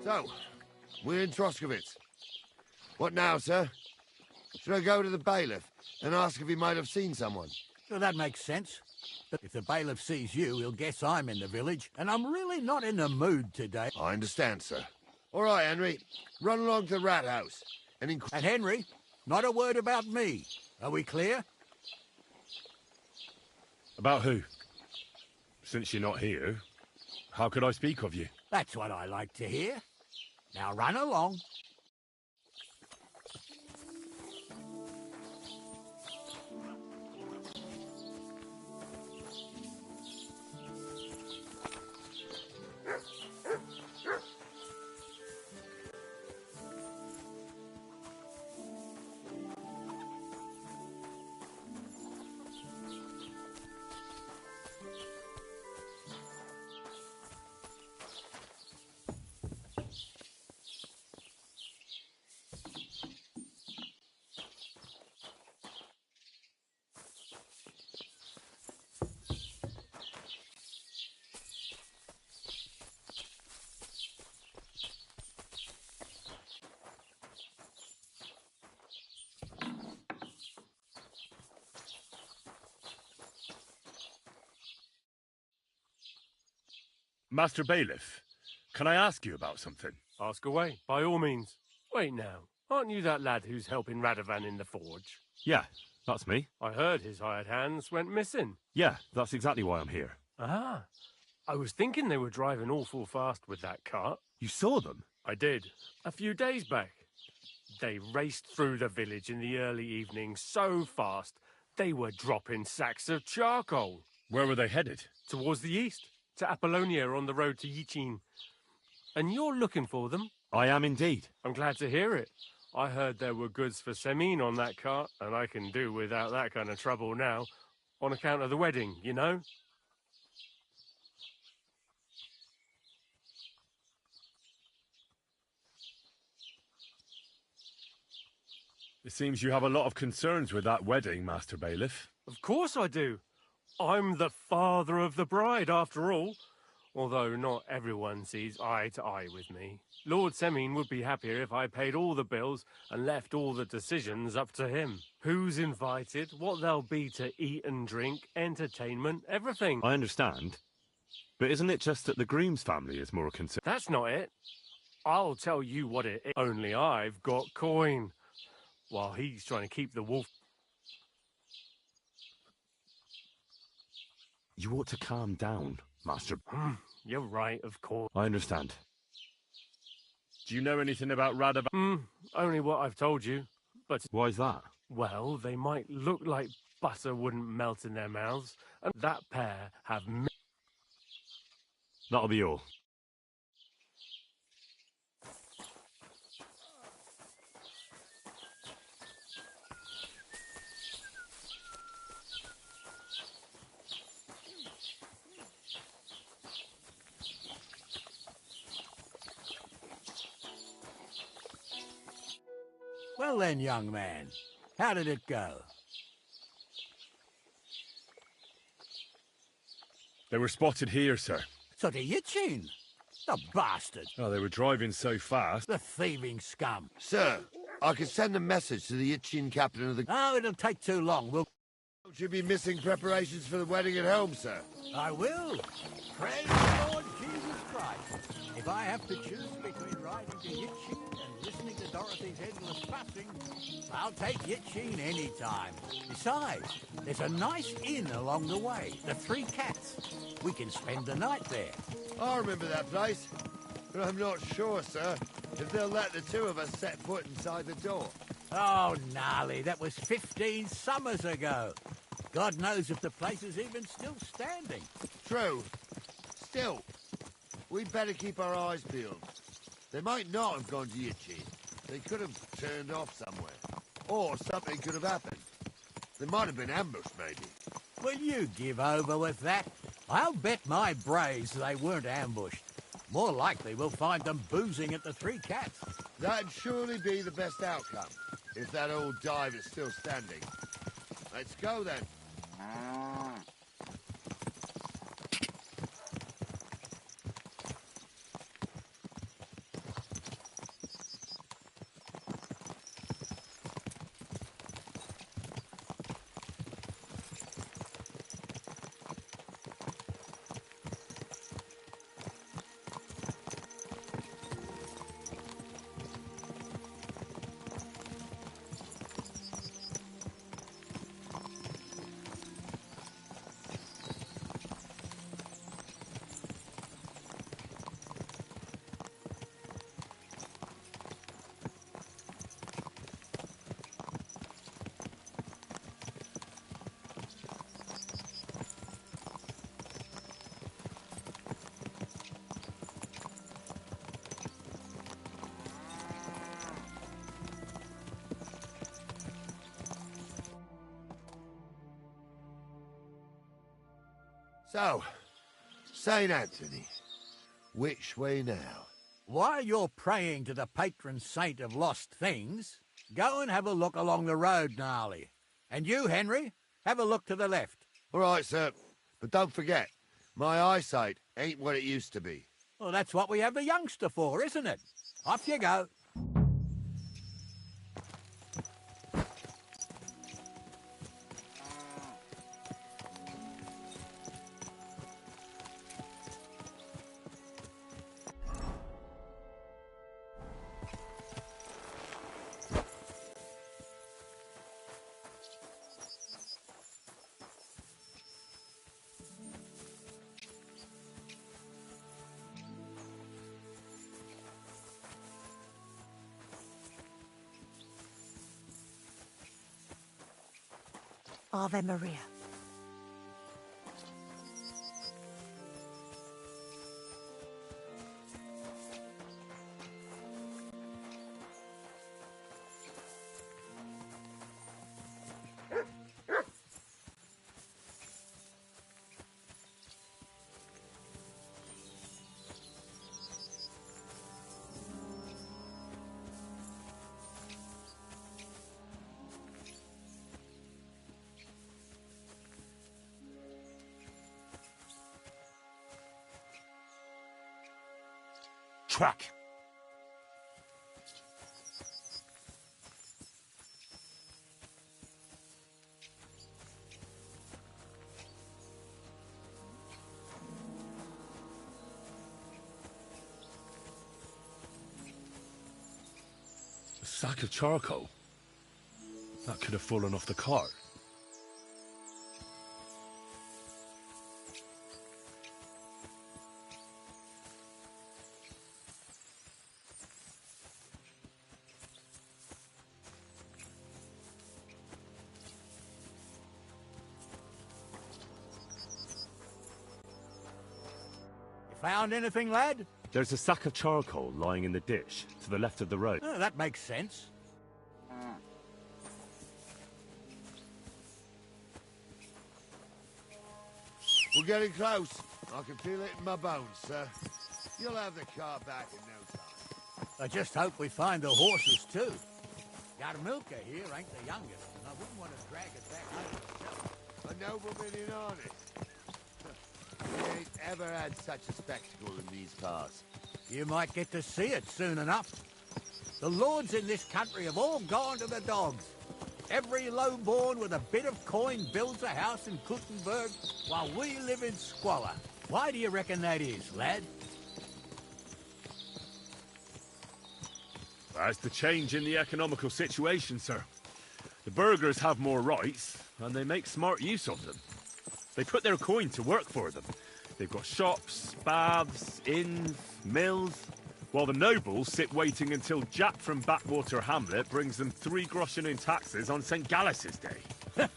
So, we're in Troskovitz. What now, sir? Should I go to the bailiff and ask if he might have seen someone? Well, that makes sense. But if the bailiff sees you, he'll guess I'm in the village, and I'm really not in the mood today. I understand, sir. All right, Henry. Run along to the rat house and And Henry, not a word about me. Are we clear? About who? Since you're not here, how could I speak of you? That's what I like to hear. Now run along. Master Bailiff, can I ask you about something? Ask away, by all means. Wait now, aren't you that lad who's helping Radovan in the forge? Yeah, that's me. I heard his hired hands went missing. Yeah, that's exactly why I'm here. Ah, I was thinking they were driving awful fast with that cart. You saw them? I did, a few days back. They raced through the village in the early evening so fast, they were dropping sacks of charcoal. Where were they headed? Towards the east, to Apollonia on the road to Yichin. And you're looking for them? I am indeed. I'm glad to hear it. I heard there were goods for Semine on that cart, and I can do without that kind of trouble now, on account of the wedding, you know? It seems you have a lot of concerns with that wedding, Master Bailiff. Of course I do. I'm the father of the bride, after all. Although not everyone sees eye to eye with me. Lord Semine would be happier if I paid all the bills and left all the decisions up to him. Who's invited, what there'll be to eat and drink, entertainment, everything. I understand. But isn't it just that the groom's family is more concerned? That's not it. I'll tell you what it is. Only I've got coin. While he's trying to keep the wolf... You ought to calm down, Master. You're right, of course. I understand. Do you know anything about Radovan? Only what I've told you. But why's that? Well, they might look like butter wouldn't melt in their mouths, and that pair have... That'll be all. Well then, young man, how did it go? They were spotted here, sir. So to Yichin? The bastard! Oh, they were driving so fast. The thieving scum! Sir, I can send a message to the Yichin captain of the... Oh, it'll take too long. We'll... Don't you be missing preparations for the wedding at home, sir? I will. Praise the Lord Jesus Christ. If I have to choose between riding to Yichin and listening to Dorothy's endless fussing, I'll take Yichin any time. Besides, there's a nice inn along the way, the Three Cats. We can spend the night there. I remember that place, but I'm not sure, sir, if they'll let the two of us set foot inside the door. Oh, gnarly, that was 15 summers ago. God knows if the place is even still standing. True. Still, we'd better keep our eyes peeled. They might not have gone to Yichin. They could have turned off somewhere. Or something could have happened. They might have been ambushed, maybe. Will you give over with that? I'll bet my braves they weren't ambushed. More likely we'll find them boozing at the Three Cats. That'd surely be the best outcome, if that old dive is still standing. Let's go, then. So, St. Anthony, which way now? While you're praying to the patron saint of lost things, go and have a look along the road, Gnarly. And you, Henry, have a look to the left. All right, sir. But don't forget, my eyesight ain't what it used to be. Well, that's what we have the youngster for, isn't it? Off you go. Ave Maria. Track. A sack of charcoal? That could have fallen off the cart. Found anything, lad? There's a sack of charcoal lying in the ditch to the left of the road. Oh, that makes sense. We're getting close. I can feel it in my bones, sir. You'll have the car back in no time. I just hope we find the horses, too. Got a milker here, ain't the youngest, and I wouldn't want to drag it back home myself. A nobleman in honest. We ain't ever had such a spectacle in these parts. You might get to see it soon enough. The lords in this country have all gone to the dogs. Every lowborn with a bit of coin builds a house in Kuttenberg while we live in squalor. Why do you reckon that is, lad? That's the change in the economical situation, sir. The burghers have more rights, and they make smart use of them. They put their coin to work for them. They've got shops, baths, inns, mills, while the nobles sit waiting until Jack from Backwater Hamlet brings them 3 groschen in taxes on St. Gallus's Day.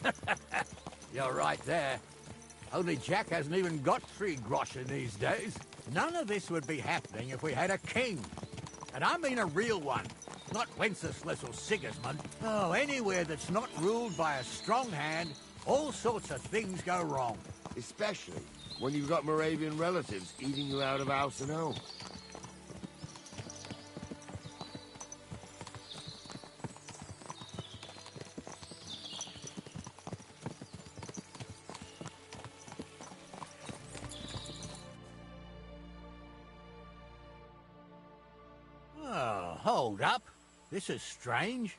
You're right there. Only Jack hasn't even got 3 groschen these days. None of this would be happening if we had a king. And I mean a real one, not Wenceslas or Sigismund. Oh, anywhere that's not ruled by a strong hand, all sorts of things go wrong. Especially when you've got Moravian relatives eating you out of house and home. Oh, hold up. This is strange.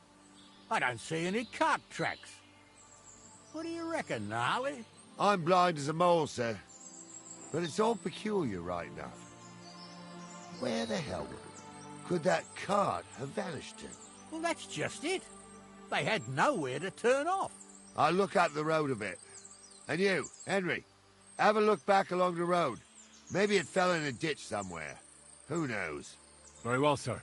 I don't see any cart tracks. What do you reckon, Gnarly? I'm blind as a mole, sir. But it's all peculiar right enough. Where the hell could that cart have vanished to? Well, that's just it. They had nowhere to turn off. I'll look up the road a bit. And you, Henry, have a look back along the road. Maybe it fell in a ditch somewhere. Who knows? Very well, sir.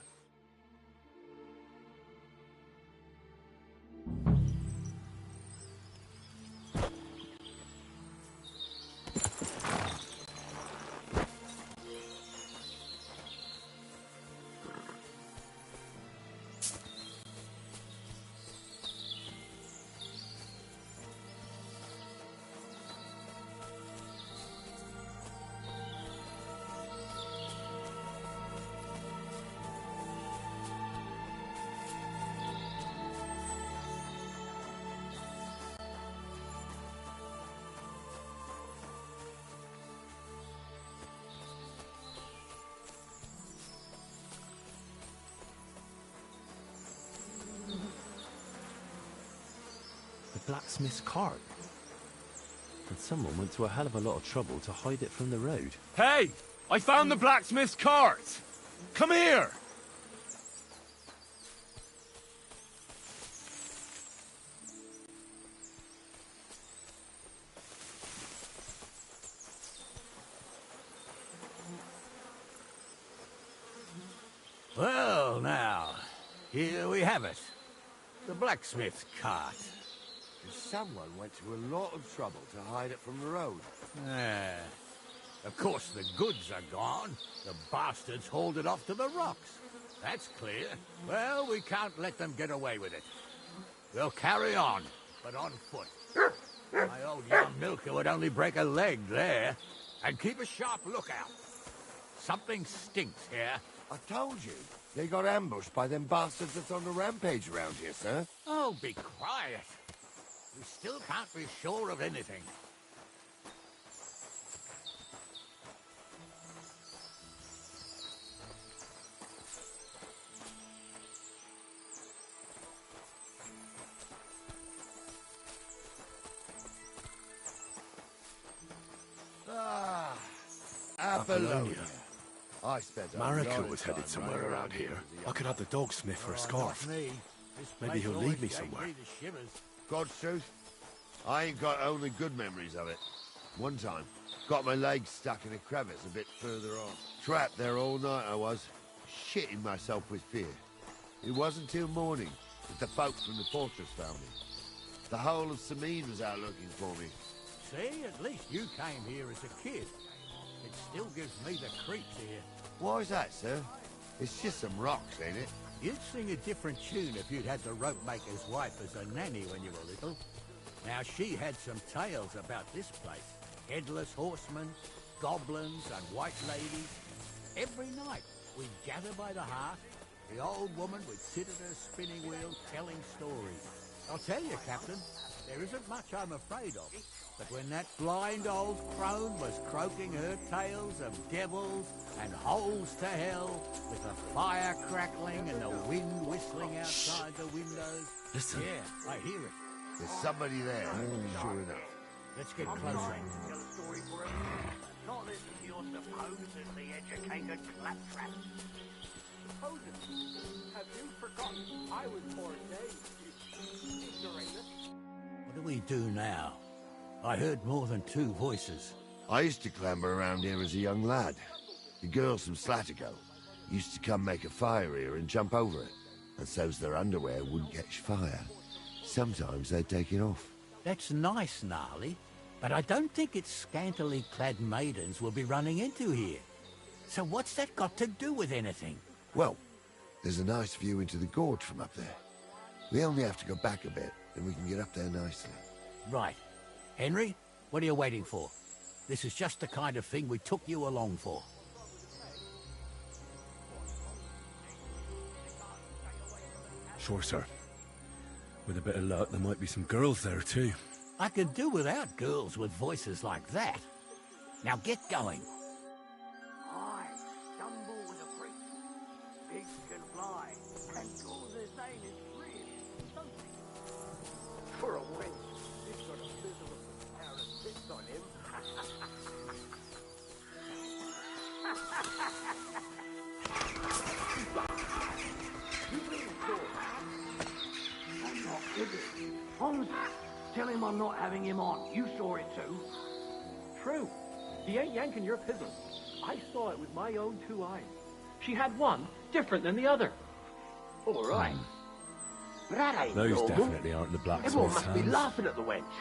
blacksmith's cart. And someone went to a hell of a lot of trouble to hide it from the road. Hey! I found the blacksmith's cart! Come here! Well, now, here we have it. The blacksmith's cart. Someone went to a lot of trouble to hide it from the road. Of course, the goods are gone. The bastards hauled it off to the rocks. That's clear. Well, we can't let them get away with it. We'll carry on, but on foot. My old young milker would only break a leg there. And keep a sharp lookout. Something stinks here. I told you. They got ambushed by them bastards that's on the rampage around here, sir. Oh, be quiet. We still can't be sure of anything. Apollonia. I spent a Marika lot was of headed time somewhere running around here. as a I could have the dogsmith for a scarf. Maybe he'll lead me somewhere. God's truth, I ain't got only good memories of it. One time, got my leg stuck in a crevice a bit further on. Trapped there all night I was, shitting myself with fear. It wasn't till morning that the folks from the fortress found me. The whole of Sameen was out looking for me. See, at least you came here as a kid. It still gives me the creeps here. Why is that, sir? It's just some rocks, ain't it? You'd sing a different tune if you'd had the rope maker's wife as a nanny when you were little. Now, she had some tales about this place. Headless horsemen, goblins, and white ladies. Every night, we'd gather by the hearth. The old woman would sit at her spinning wheel telling stories. I'll tell you, Captain, there isn't much I'm afraid of. But when that blind old crone was croaking her tales of devils and holes to hell, with the fire crackling and the wind whistling outside the windows... Listen. Yeah, I hear it. There's somebody there, sure enough. Let's get closer. Not listen to your supposedly educated claptrap. Supposedly? Have you forgotten I was born What do we do now? I heard more than two voices. I used to clamber around here as a young lad. The girls from Slatigo used to come make a fire here and jump over it, and so's their underwear wouldn't catch fire. Sometimes they'd take it off. That's nice, Gnarly, but I don't think it's scantily clad maidens we'll be running into here. So what's that got to do with anything? Well, there's a nice view into the gorge from up there. We only have to go back a bit, and we can get up there nicely. Right. Henry, what are you waiting for? This is just the kind of thing we took you along for. Sure, sir. With a bit of luck, there might be some girls there, too. I could do without girls with voices like that. Now get going. I stumble with a priest. Pigs can fly, and Gauze's name is really something. For a wench, he's got a miserable pair of tits on him. You really thought I'm not kidding. Holmes, tell him I'm not having him on. You saw it too. True. He ain't yanking your pizzle. I saw it with my own 2 eyes. She had one different than the other. All right. But that ain't Those normal. definitely aren't the Everyone blacksmith's must be hands. laughing at the wench.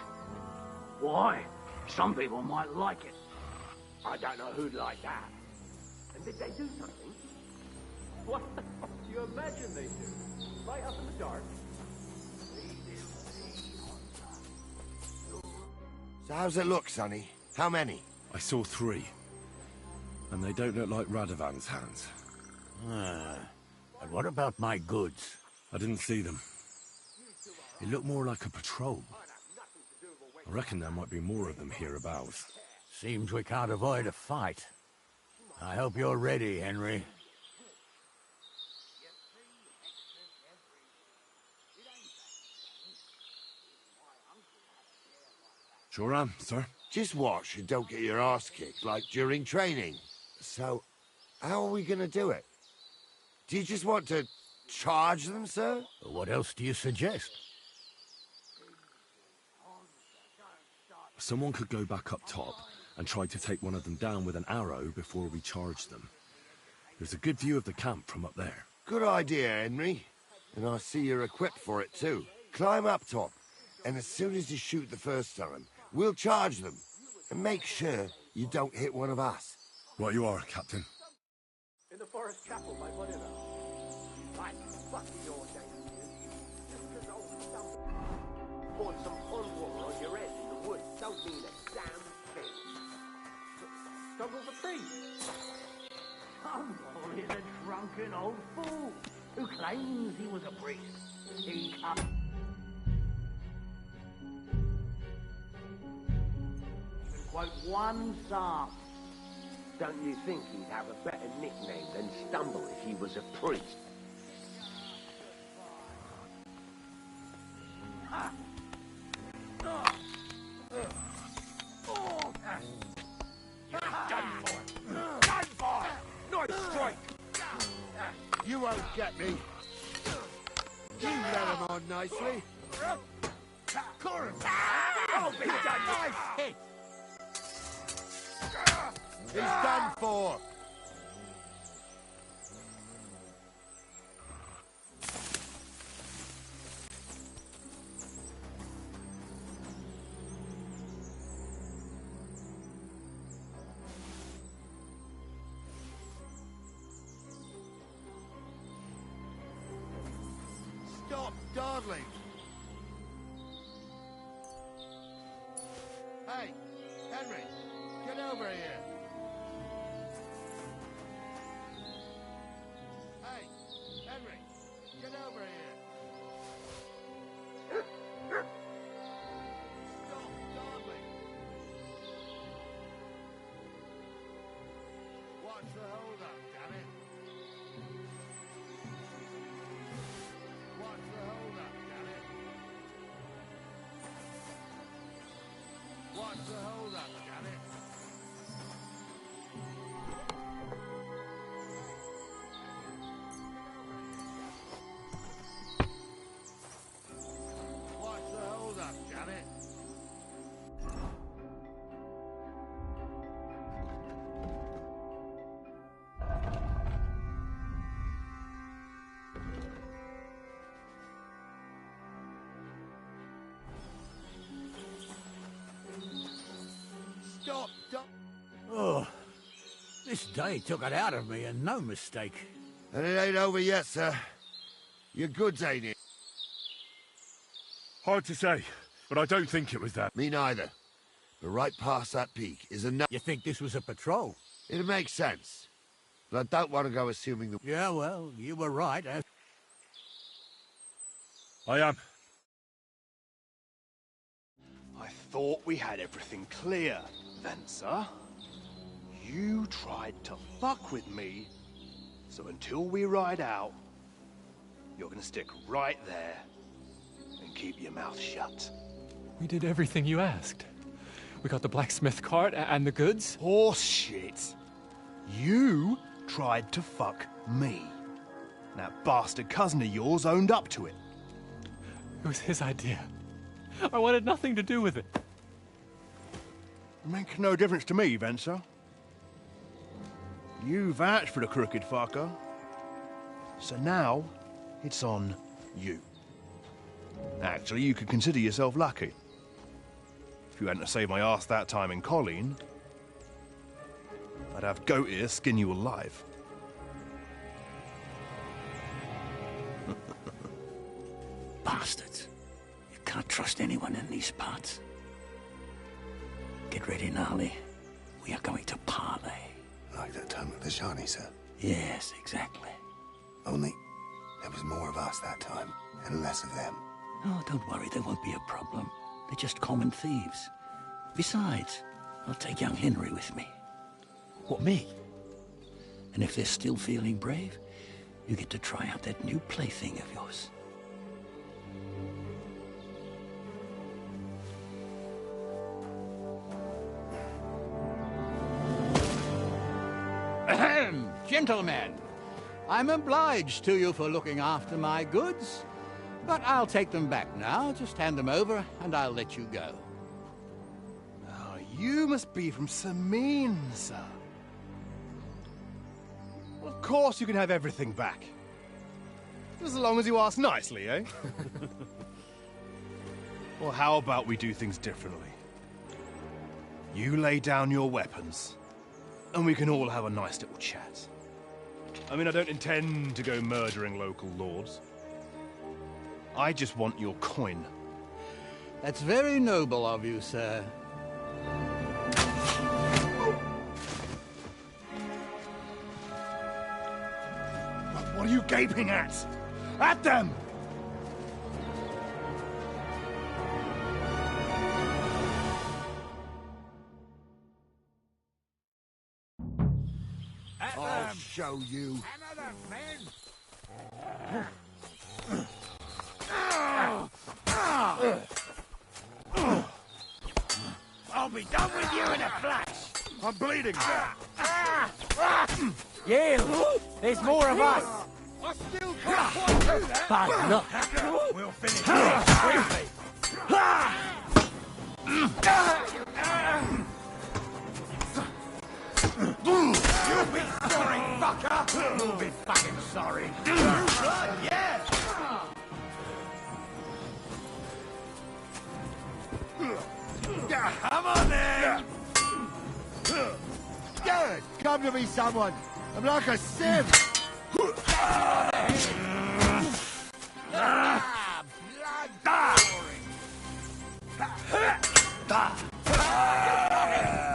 Why? Some people might like it. I don't know who'd like that. And did they do something? What the fuck do you imagine they do? Right up in the dark. So how's it look, Sonny? How many? I saw 3. And they don't look like Radovan's hands. And what about my goods? I didn't see them. It looked more like a patrol. I reckon there might be more of them hereabouts. Seems we can't avoid a fight. I hope you're ready, Henry. Sure am, sir. Just watch and don't get your arse kicked like during training. So, how are we gonna do it? Do you just want to charge them, sir? What else do you suggest? Someone could go back up top and try to take one of them down with an arrow before we charge them. There's a good view of the camp from up there. Good idea, Henry. And I see you're equipped for it too. Climb up top, and as soon as you shoot the first time, we'll charge them. And make sure you don't hit one of us. Right you are, Captain. In the forest chapel, my buddy Right, fuck your day. Just 'cause old stumble poured some pond water on your head in the woods don't mean a damn thing. Stumble's a priest. Tumble is a drunken old fool who claims he was a priest. He come. Quote one psalm. Don't you think he'd have a better nickname than Stumble if he was a priest? You're done for! Done for! Nice strike! You won't get me. You let him on nicely. Oh, be done! Nice hit! He's done for! Stop dawdling! Hey, Henry, get over here! Hey, Henry, get over here! Stop dawdling! Watch the hold up, damn it! Watch the hold up, damn it! Watch the hold up, damn it! Watch the hold up, damn it! Stop, stop! Oh, this day took it out of me, and no mistake. And it ain't over yet, sir. Your goods ain't it. Hard to say, but I don't think it was that. Me neither. But right past that peak is enough. You think this was a patrol? It makes sense. But I don't want to go assuming the... Yeah, well, you were right. I am. I thought we had everything clear, Venser. You tried to fuck with me, so until we ride out, you're gonna stick right there and keep your mouth shut. We did everything you asked. We got the blacksmith cart and the goods. Horse shit. You tried to fuck me. That bastard cousin of yours owned up to it. It was his idea. I wanted nothing to do with it. Make no difference to me, Venser. You vouched for the crooked fucker. So now, it's on you. Actually, you could consider yourself lucky. If you hadn't saved my ass that time in Colleen, I'd have Goat Ear skin you alive. Bastards. You can't trust anyone in these parts. Get ready, Gnarly. We are going to parley. Like that time with the Shawnee, sir? Yes, exactly. Only there was more of us that time, and less of them. Oh, don't worry, there won't be a problem. They're just common thieves. Besides, I'll take young Henry with me. What, me? And if they're still feeling brave, you get to try out that new plaything of yours. Gentlemen, I'm obliged to you for looking after my goods, but I'll take them back now. Just hand them over, and I'll let you go. Oh, you must be from Samin, sir. Well, of course you can have everything back. Just as long as you ask nicely, eh? Well, how about we do things differently? You lay down your weapons, and we can all have a nice little chat. I mean, I don't intend to go murdering local lords. I just want your coin. That's very noble of you, sir. What are you gaping at? At them! I'll show you. I'll be done with you in a flash. I'm bleeding, sir. Yeah, there's more of us. I still can't quite do that. Bad luck. We'll finish this quickly. You'll be sorry, fucker. You'll be fucking sorry. Blood, yeah. Come on then. Good. Come to me, someone. I'm like a sieve.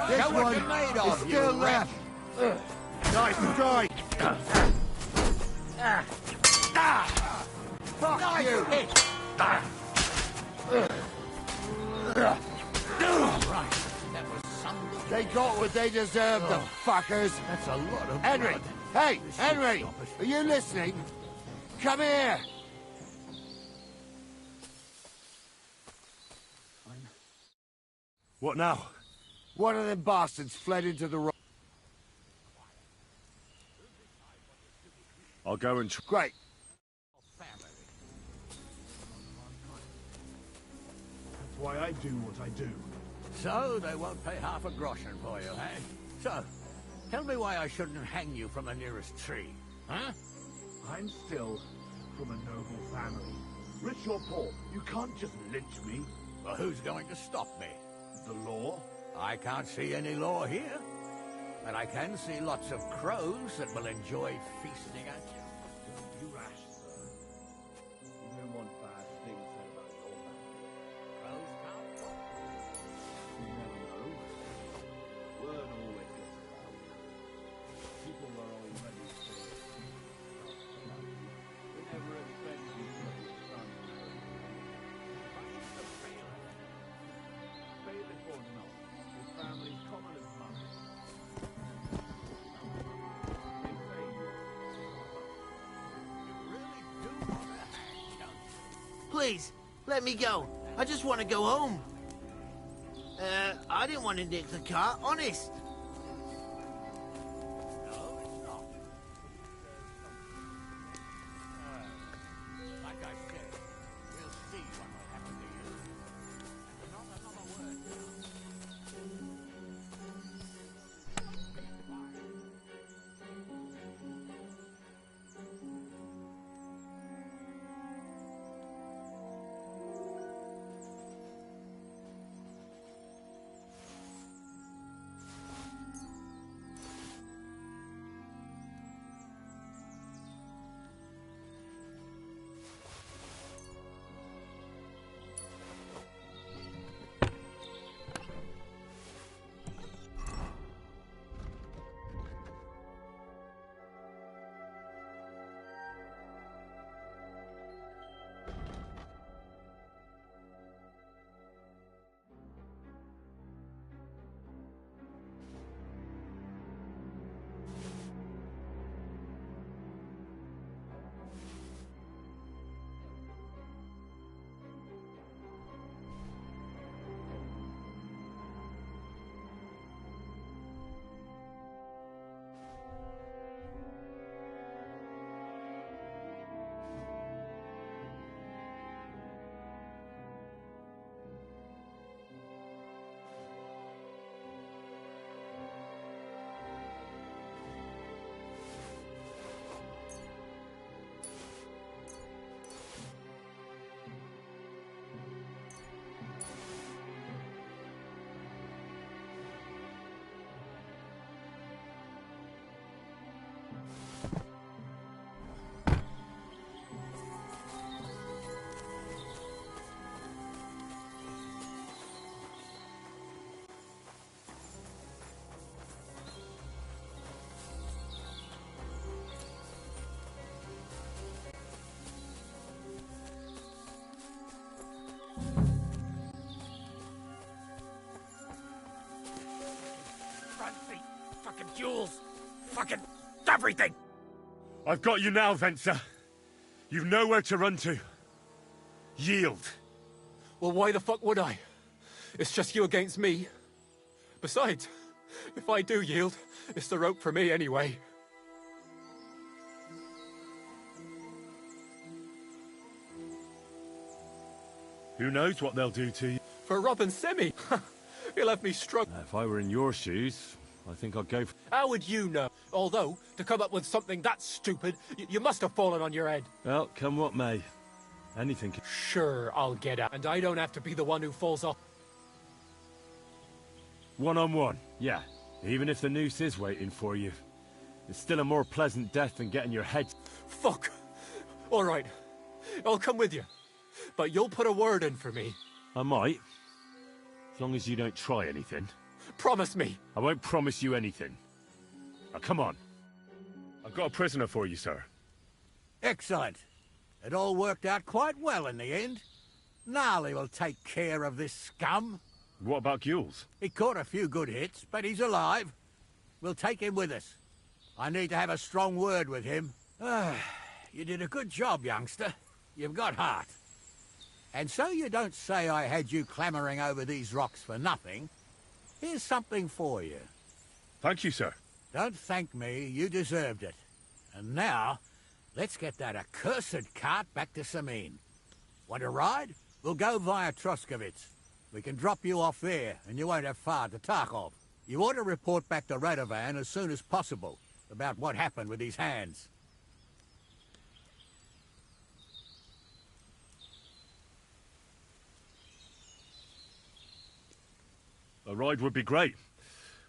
This one is still left. Nice strike. Fuck you. They got what they deserved, the fuckers. That's a lot of Henry! blood. Hey, Henry! Are you listening? Come here! What now? One of them bastards fled into the road. I'll go and... Great. That's why I do what I do. So, they won't pay half a groschen for you, eh? So, tell me why I shouldn't hang you from the nearest tree, huh? I'm still from a noble family. Rich or poor, you can't just lynch me. Well, who's going to stop me? The law? I can't see any law here. But I can see lots of crows that will enjoy feasting at you. Don't be rash, sir. You don't want bad things said about your family. Crows can't talk. You never know. Word always gets around. People are already saying, we never expected you to have your son married. Bailiff or not, his family's common as mud. Please, let me go. I just want to go home. I didn't want to nick the car, honest. Like I said, we'll see what will happen to you. And not another word now. Jules. Fucking everything. I've got you now, Venser. You've nowhere to run to. Yield. Well, why the fuck would I? It's just you against me. Besides, if I do yield, it's the rope for me anyway. Who knows what they'll do to you? For Robin Semi. He'll have me struck. If I were in your shoes, I think I'd go for... How would you know? Although, to come up with something that stupid, you must have fallen on your head. Well, come what may. Anything can... Sure, I'll get out. And I don't have to be the one who falls off. One-on-one, yeah. Even if the noose is waiting for you. It's still a more pleasant death than getting your head... Fuck! All right. I'll come with you. But you'll put a word in for me. I might. As long as you don't try anything. Promise me. I won't promise you anything. Now, come on. I've got a prisoner for you, sir. Excellent. It all worked out quite well in the end. Gnarly will take care of this scum. What about Gules? He caught a few good hits, but he's alive. We'll take him with us. I need to have a strong word with him. You did a good job, youngster. You've got heart. And so you don't say I had you clambering over these rocks for nothing. Here's something for you. Thank you, sir. Don't thank me, you deserved it. And now, let's get that accursed cart back to Samin. Want to ride? We'll go via Troskovitz. We can drop you off there, and you won't have far to Tarkov. You ought to report back to Radovan as soon as possible about what happened with these hands. A ride would be great.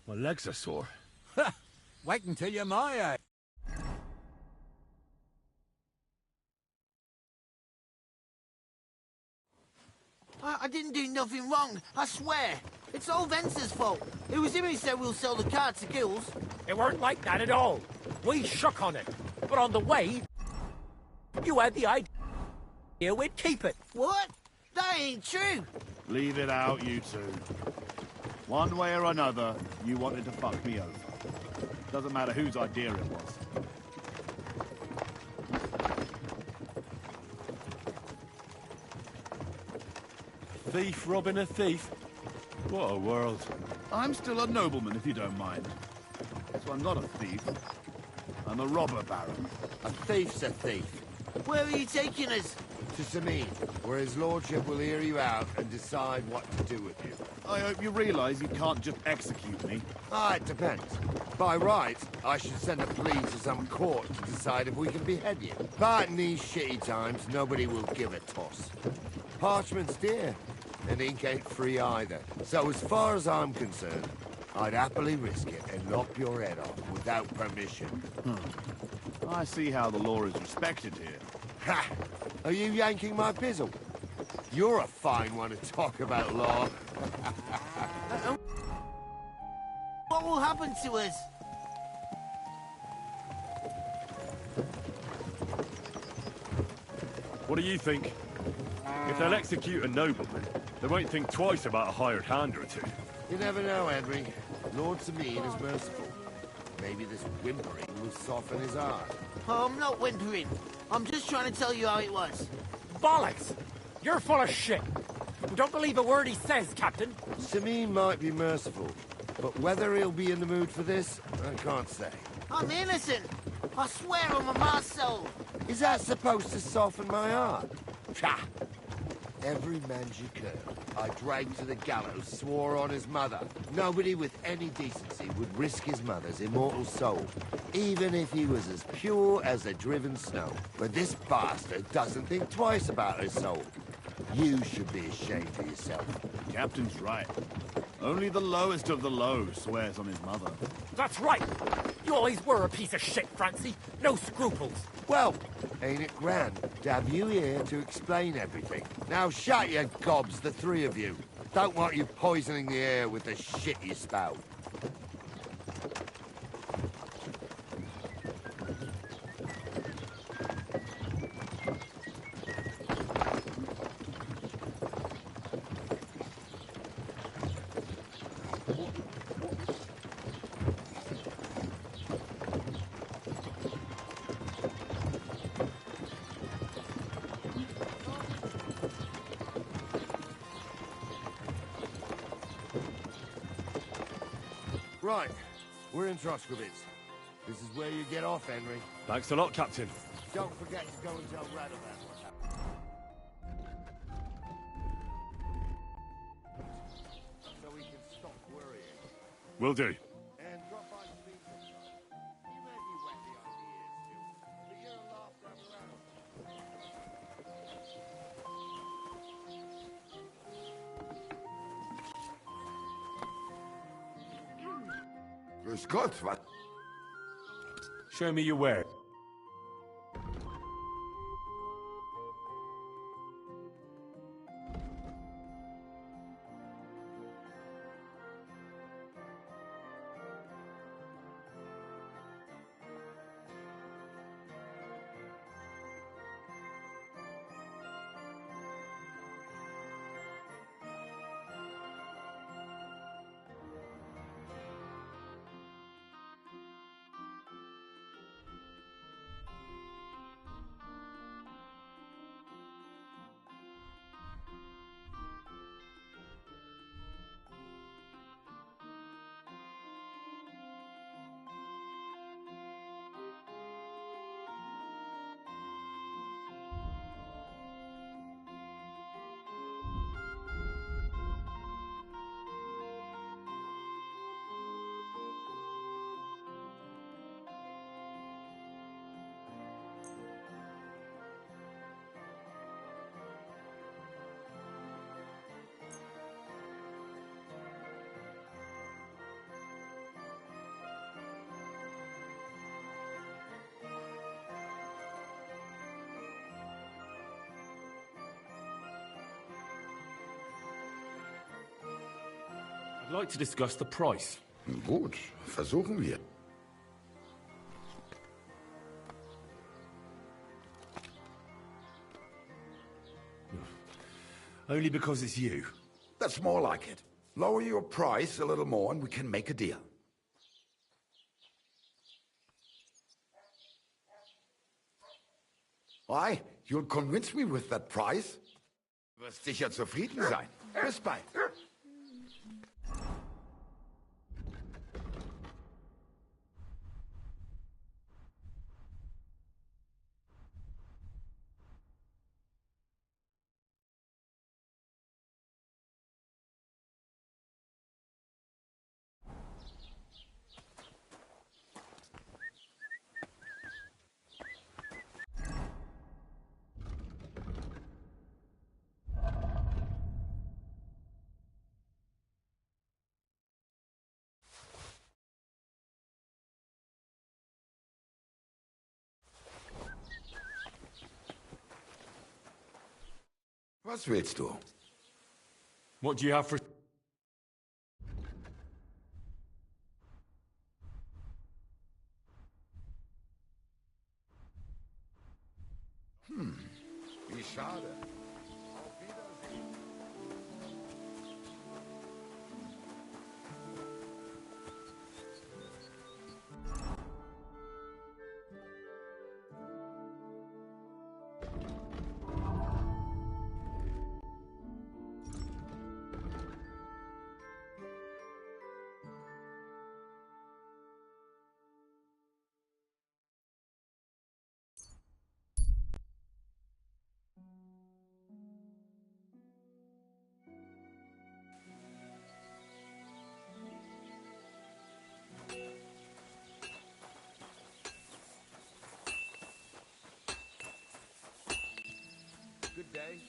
My legs are sore. Wait until you're my age. I didn't do nothing wrong, I swear. It's all Venser's fault. It was him who said we'll sell the car to Gills. It weren't like that at all. We shook on it. But on the way, you had the idea we'd keep it. What? That ain't true. Leave it out, you two. One way or another, you wanted to fuck me over. Doesn't matter whose idea it was. Thief robbing a thief? What a world. I'm still a nobleman, if you don't mind. So I'm not a thief. I'm a robber baron. A thief's a thief. Where are you taking us? To Samin, where his lordship will hear you out and decide what to do with you. I hope you realise you can't just execute me. It depends. By rights, I should send a plea to some court to decide if we can behead you. But in these shitty times, nobody will give a toss. Parchment's dear, and ink ain't free either. So as far as I'm concerned, I'd happily risk it and lop your head off without permission. I see how the law is respected here. Ha! Are you yanking my pizzle? You're a fine one to talk about law. What will happen to us? What do you think? If they'll execute a nobleman, they won't think twice about a hired hand or two. You never know, Henry. Lord Samin is merciful. Maybe this whimpering will soften his heart. Oh, I'm not whimpering. I'm just trying to tell you how it was. Bollocks! You're full of shit. Don't believe a word he says, Captain. Samin might be merciful, but whether he'll be in the mood for this, I can't say. I'm innocent. I swear I'm a Marcel. Is that supposed to soften my heart? Psha! Every man Jiqueur I dragged to the gallows swore on his mother. Nobody with any decency would risk his mother's immortal soul, even if he was as pure as the driven snow. But this bastard doesn't think twice about his soul. You should be ashamed of yourself. Captain's right. Only the lowest of the low swears on his mother. That's right. You always were a piece of shit, Francie. No scruples. Well, ain't it grand to have you here to explain everything? Now shut your gobs, the three of you. Don't want you poisoning the air with the shit you spout. Right, we're in Troskovitz. This is where you get off, Henry. Thanks a lot, Captain. Don't forget to go and tell Radovan what happened. So we can stop worrying. Will do. And drop by the beach sometime. You may be wet behind the ears still, but you're a laugh to have around. Grüß Gott, was? Show me your ware. I'd like to discuss the price. Gut, versuchen wir. Only because it's you. That's more like it. Lower your price a little more and we can make a deal. Why? You'll convince me with that price? Du wirst sicher zufrieden sein. Bis bald. Was willst du? What do you have for... Wie schade. Auf Wiedersehen. Good day.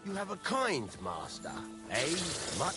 You have a kind master, eh, Mutt?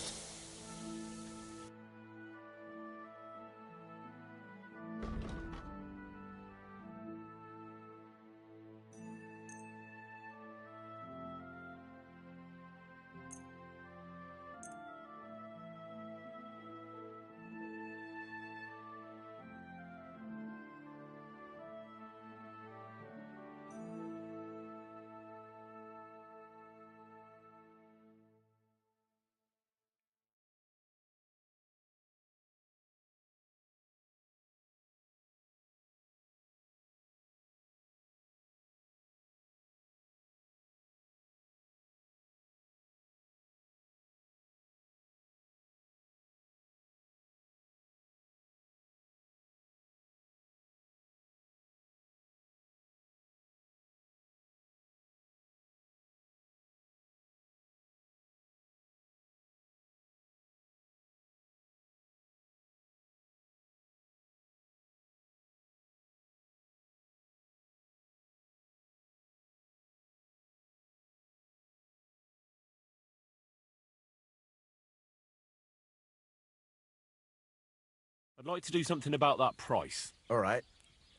I'd like to do something about that price. All right.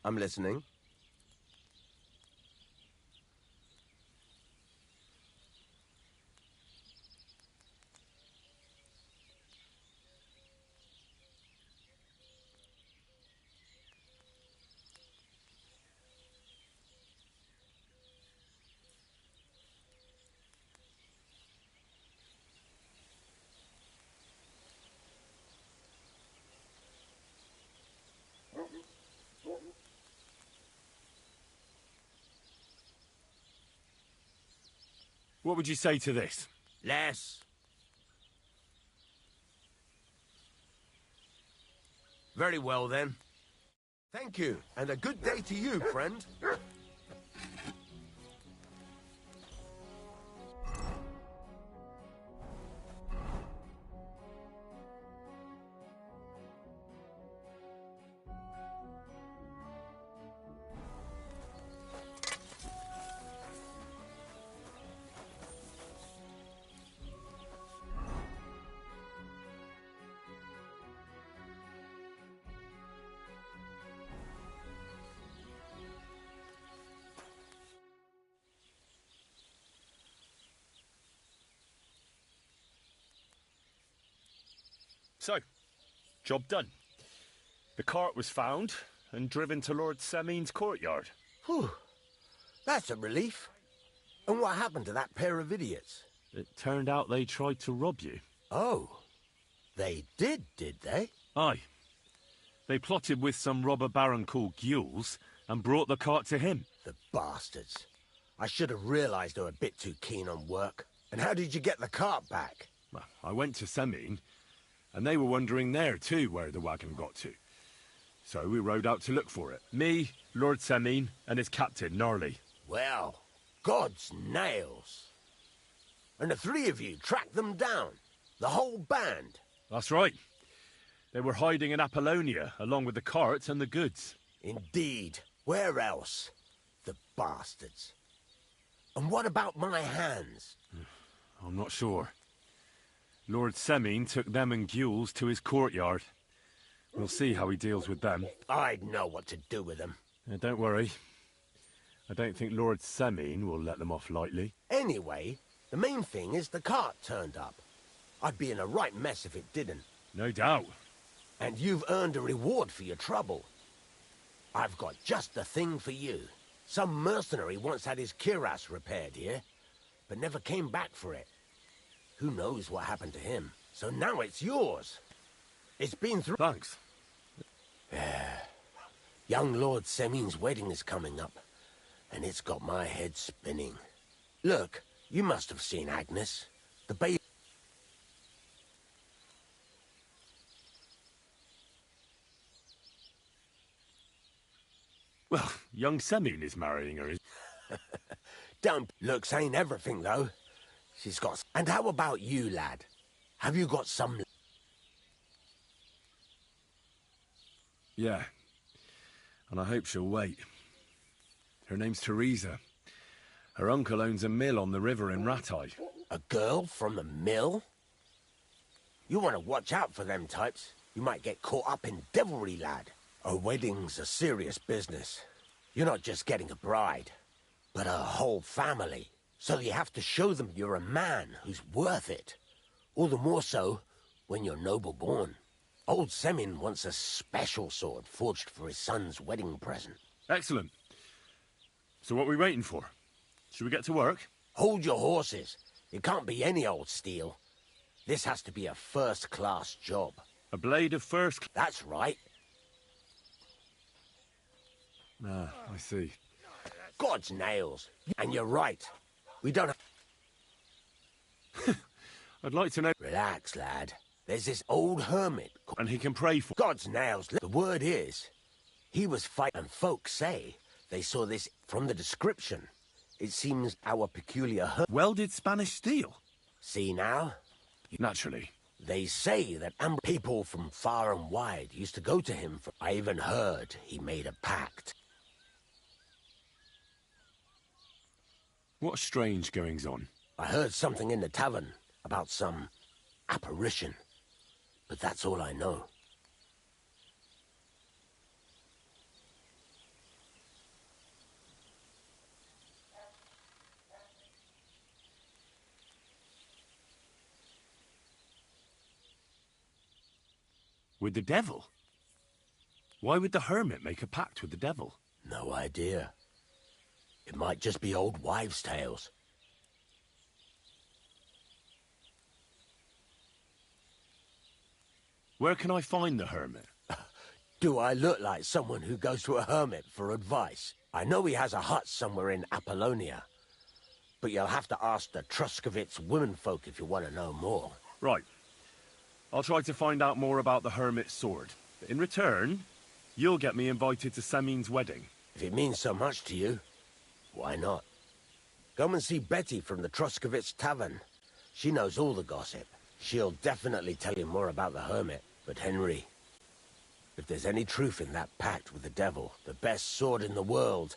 I'm listening. What would you say to this? Less. Very well, then. Thank you, and a good day to you, friend. So, job done. The cart was found and driven to Lord Semin's courtyard. Whew. That's a relief. And what happened to that pair of idiots? It turned out they tried to rob you. Oh. They did they? Aye. They plotted with some robber baron called Gules and brought the cart to him. The bastards. I should have realised they were a bit too keen on work. And how did you get the cart back? Well, I went to Semin, and they were wondering there too where the wagon got to. So we rode out to look for it. Me, Lord Semin, and his captain, Gnarly. Well, God's nails. And the three of you tracked them down? The whole band? That's right. They were hiding in Apollonia, along with the carts and the goods. Indeed. Where else? The bastards. And what about my hands? I'm not sure. Lord Semin took them and Gules to his courtyard. We'll see how he deals with them. I'd know what to do with them. Don't worry. I don't think Lord Semin will let them off lightly. Anyway, the main thing is the cart turned up. I'd be in a right mess if it didn't. No doubt. And you've earned a reward for your trouble. I've got just the thing for you. Some mercenary once had his cuirass repaired here, but never came back for it. Who knows what happened to him? So now it's yours. It's been through... Thanks. Young Lord Semin's wedding is coming up, and it's got my head spinning. Look, you must have seen Agnes. The baby... Well, young Semin is marrying her, is... Don't... Looks ain't everything, though. She's got... And how about you, lad? Have you got some... Yeah. And I hope she'll wait. Her name's Teresa. Her uncle owns a mill on the river in Rattay. A girl from the mill? You want to watch out for them types. You might get caught up in devilry, lad. A wedding's a serious business. You're not just getting a bride, but a whole family. So you have to show them you're a man who's worth it. All the more so when you're noble-born. Old Semin wants a special sword forged for his son's wedding present. Excellent. So what are we waiting for? Should we get to work? Hold your horses. It can't be any old steel. This has to be a first-class job. A blade of first... That's right. Ah, I see. God's nails. And you're right. We don't have... I'd like to know... Relax, lad. There's this old hermit... And he can pray for... God's nails. The word is, he was fighting. And folks say they saw this from the description. It seems our peculiar... Welded Spanish steel? See now? Naturally. They say that people from far and wide used to go to him for... I even heard he made a pact. What strange goings-on? I heard something in the tavern about some apparition. But that's all I know. With the devil? Why would the hermit make a pact with the devil? No idea. It might just be old wives' tales. Where can I find the hermit? Do I look like someone who goes to a hermit for advice? I know he has a hut somewhere in Apollonia, but you'll have to ask the Truskovitz womenfolk if you want to know more. Right. I'll try to find out more about the hermit's sword. But in return, you'll get me invited to Semin's wedding. If it means so much to you, why not? Come and see Betty from the Truskovitz Tavern. She knows all the gossip. She'll definitely tell you more about the hermit. But Henry, if there's any truth in that pact with the devil, the best sword in the world...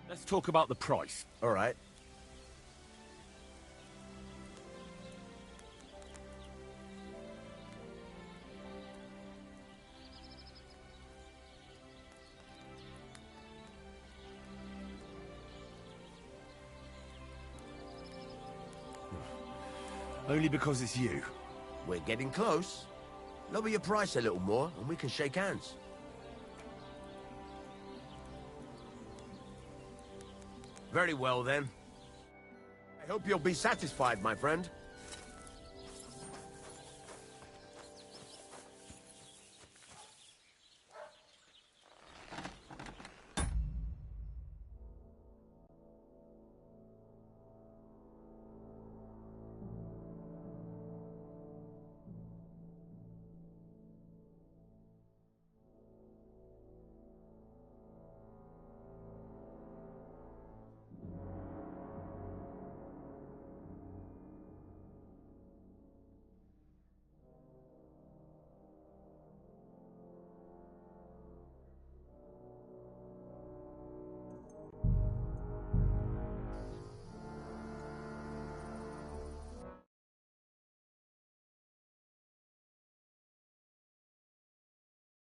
Let's talk about the price. All right. Only because it's you. We're getting close. Lower your price a little more, and we can shake hands. Very well, then. I hope you'll be satisfied, my friend.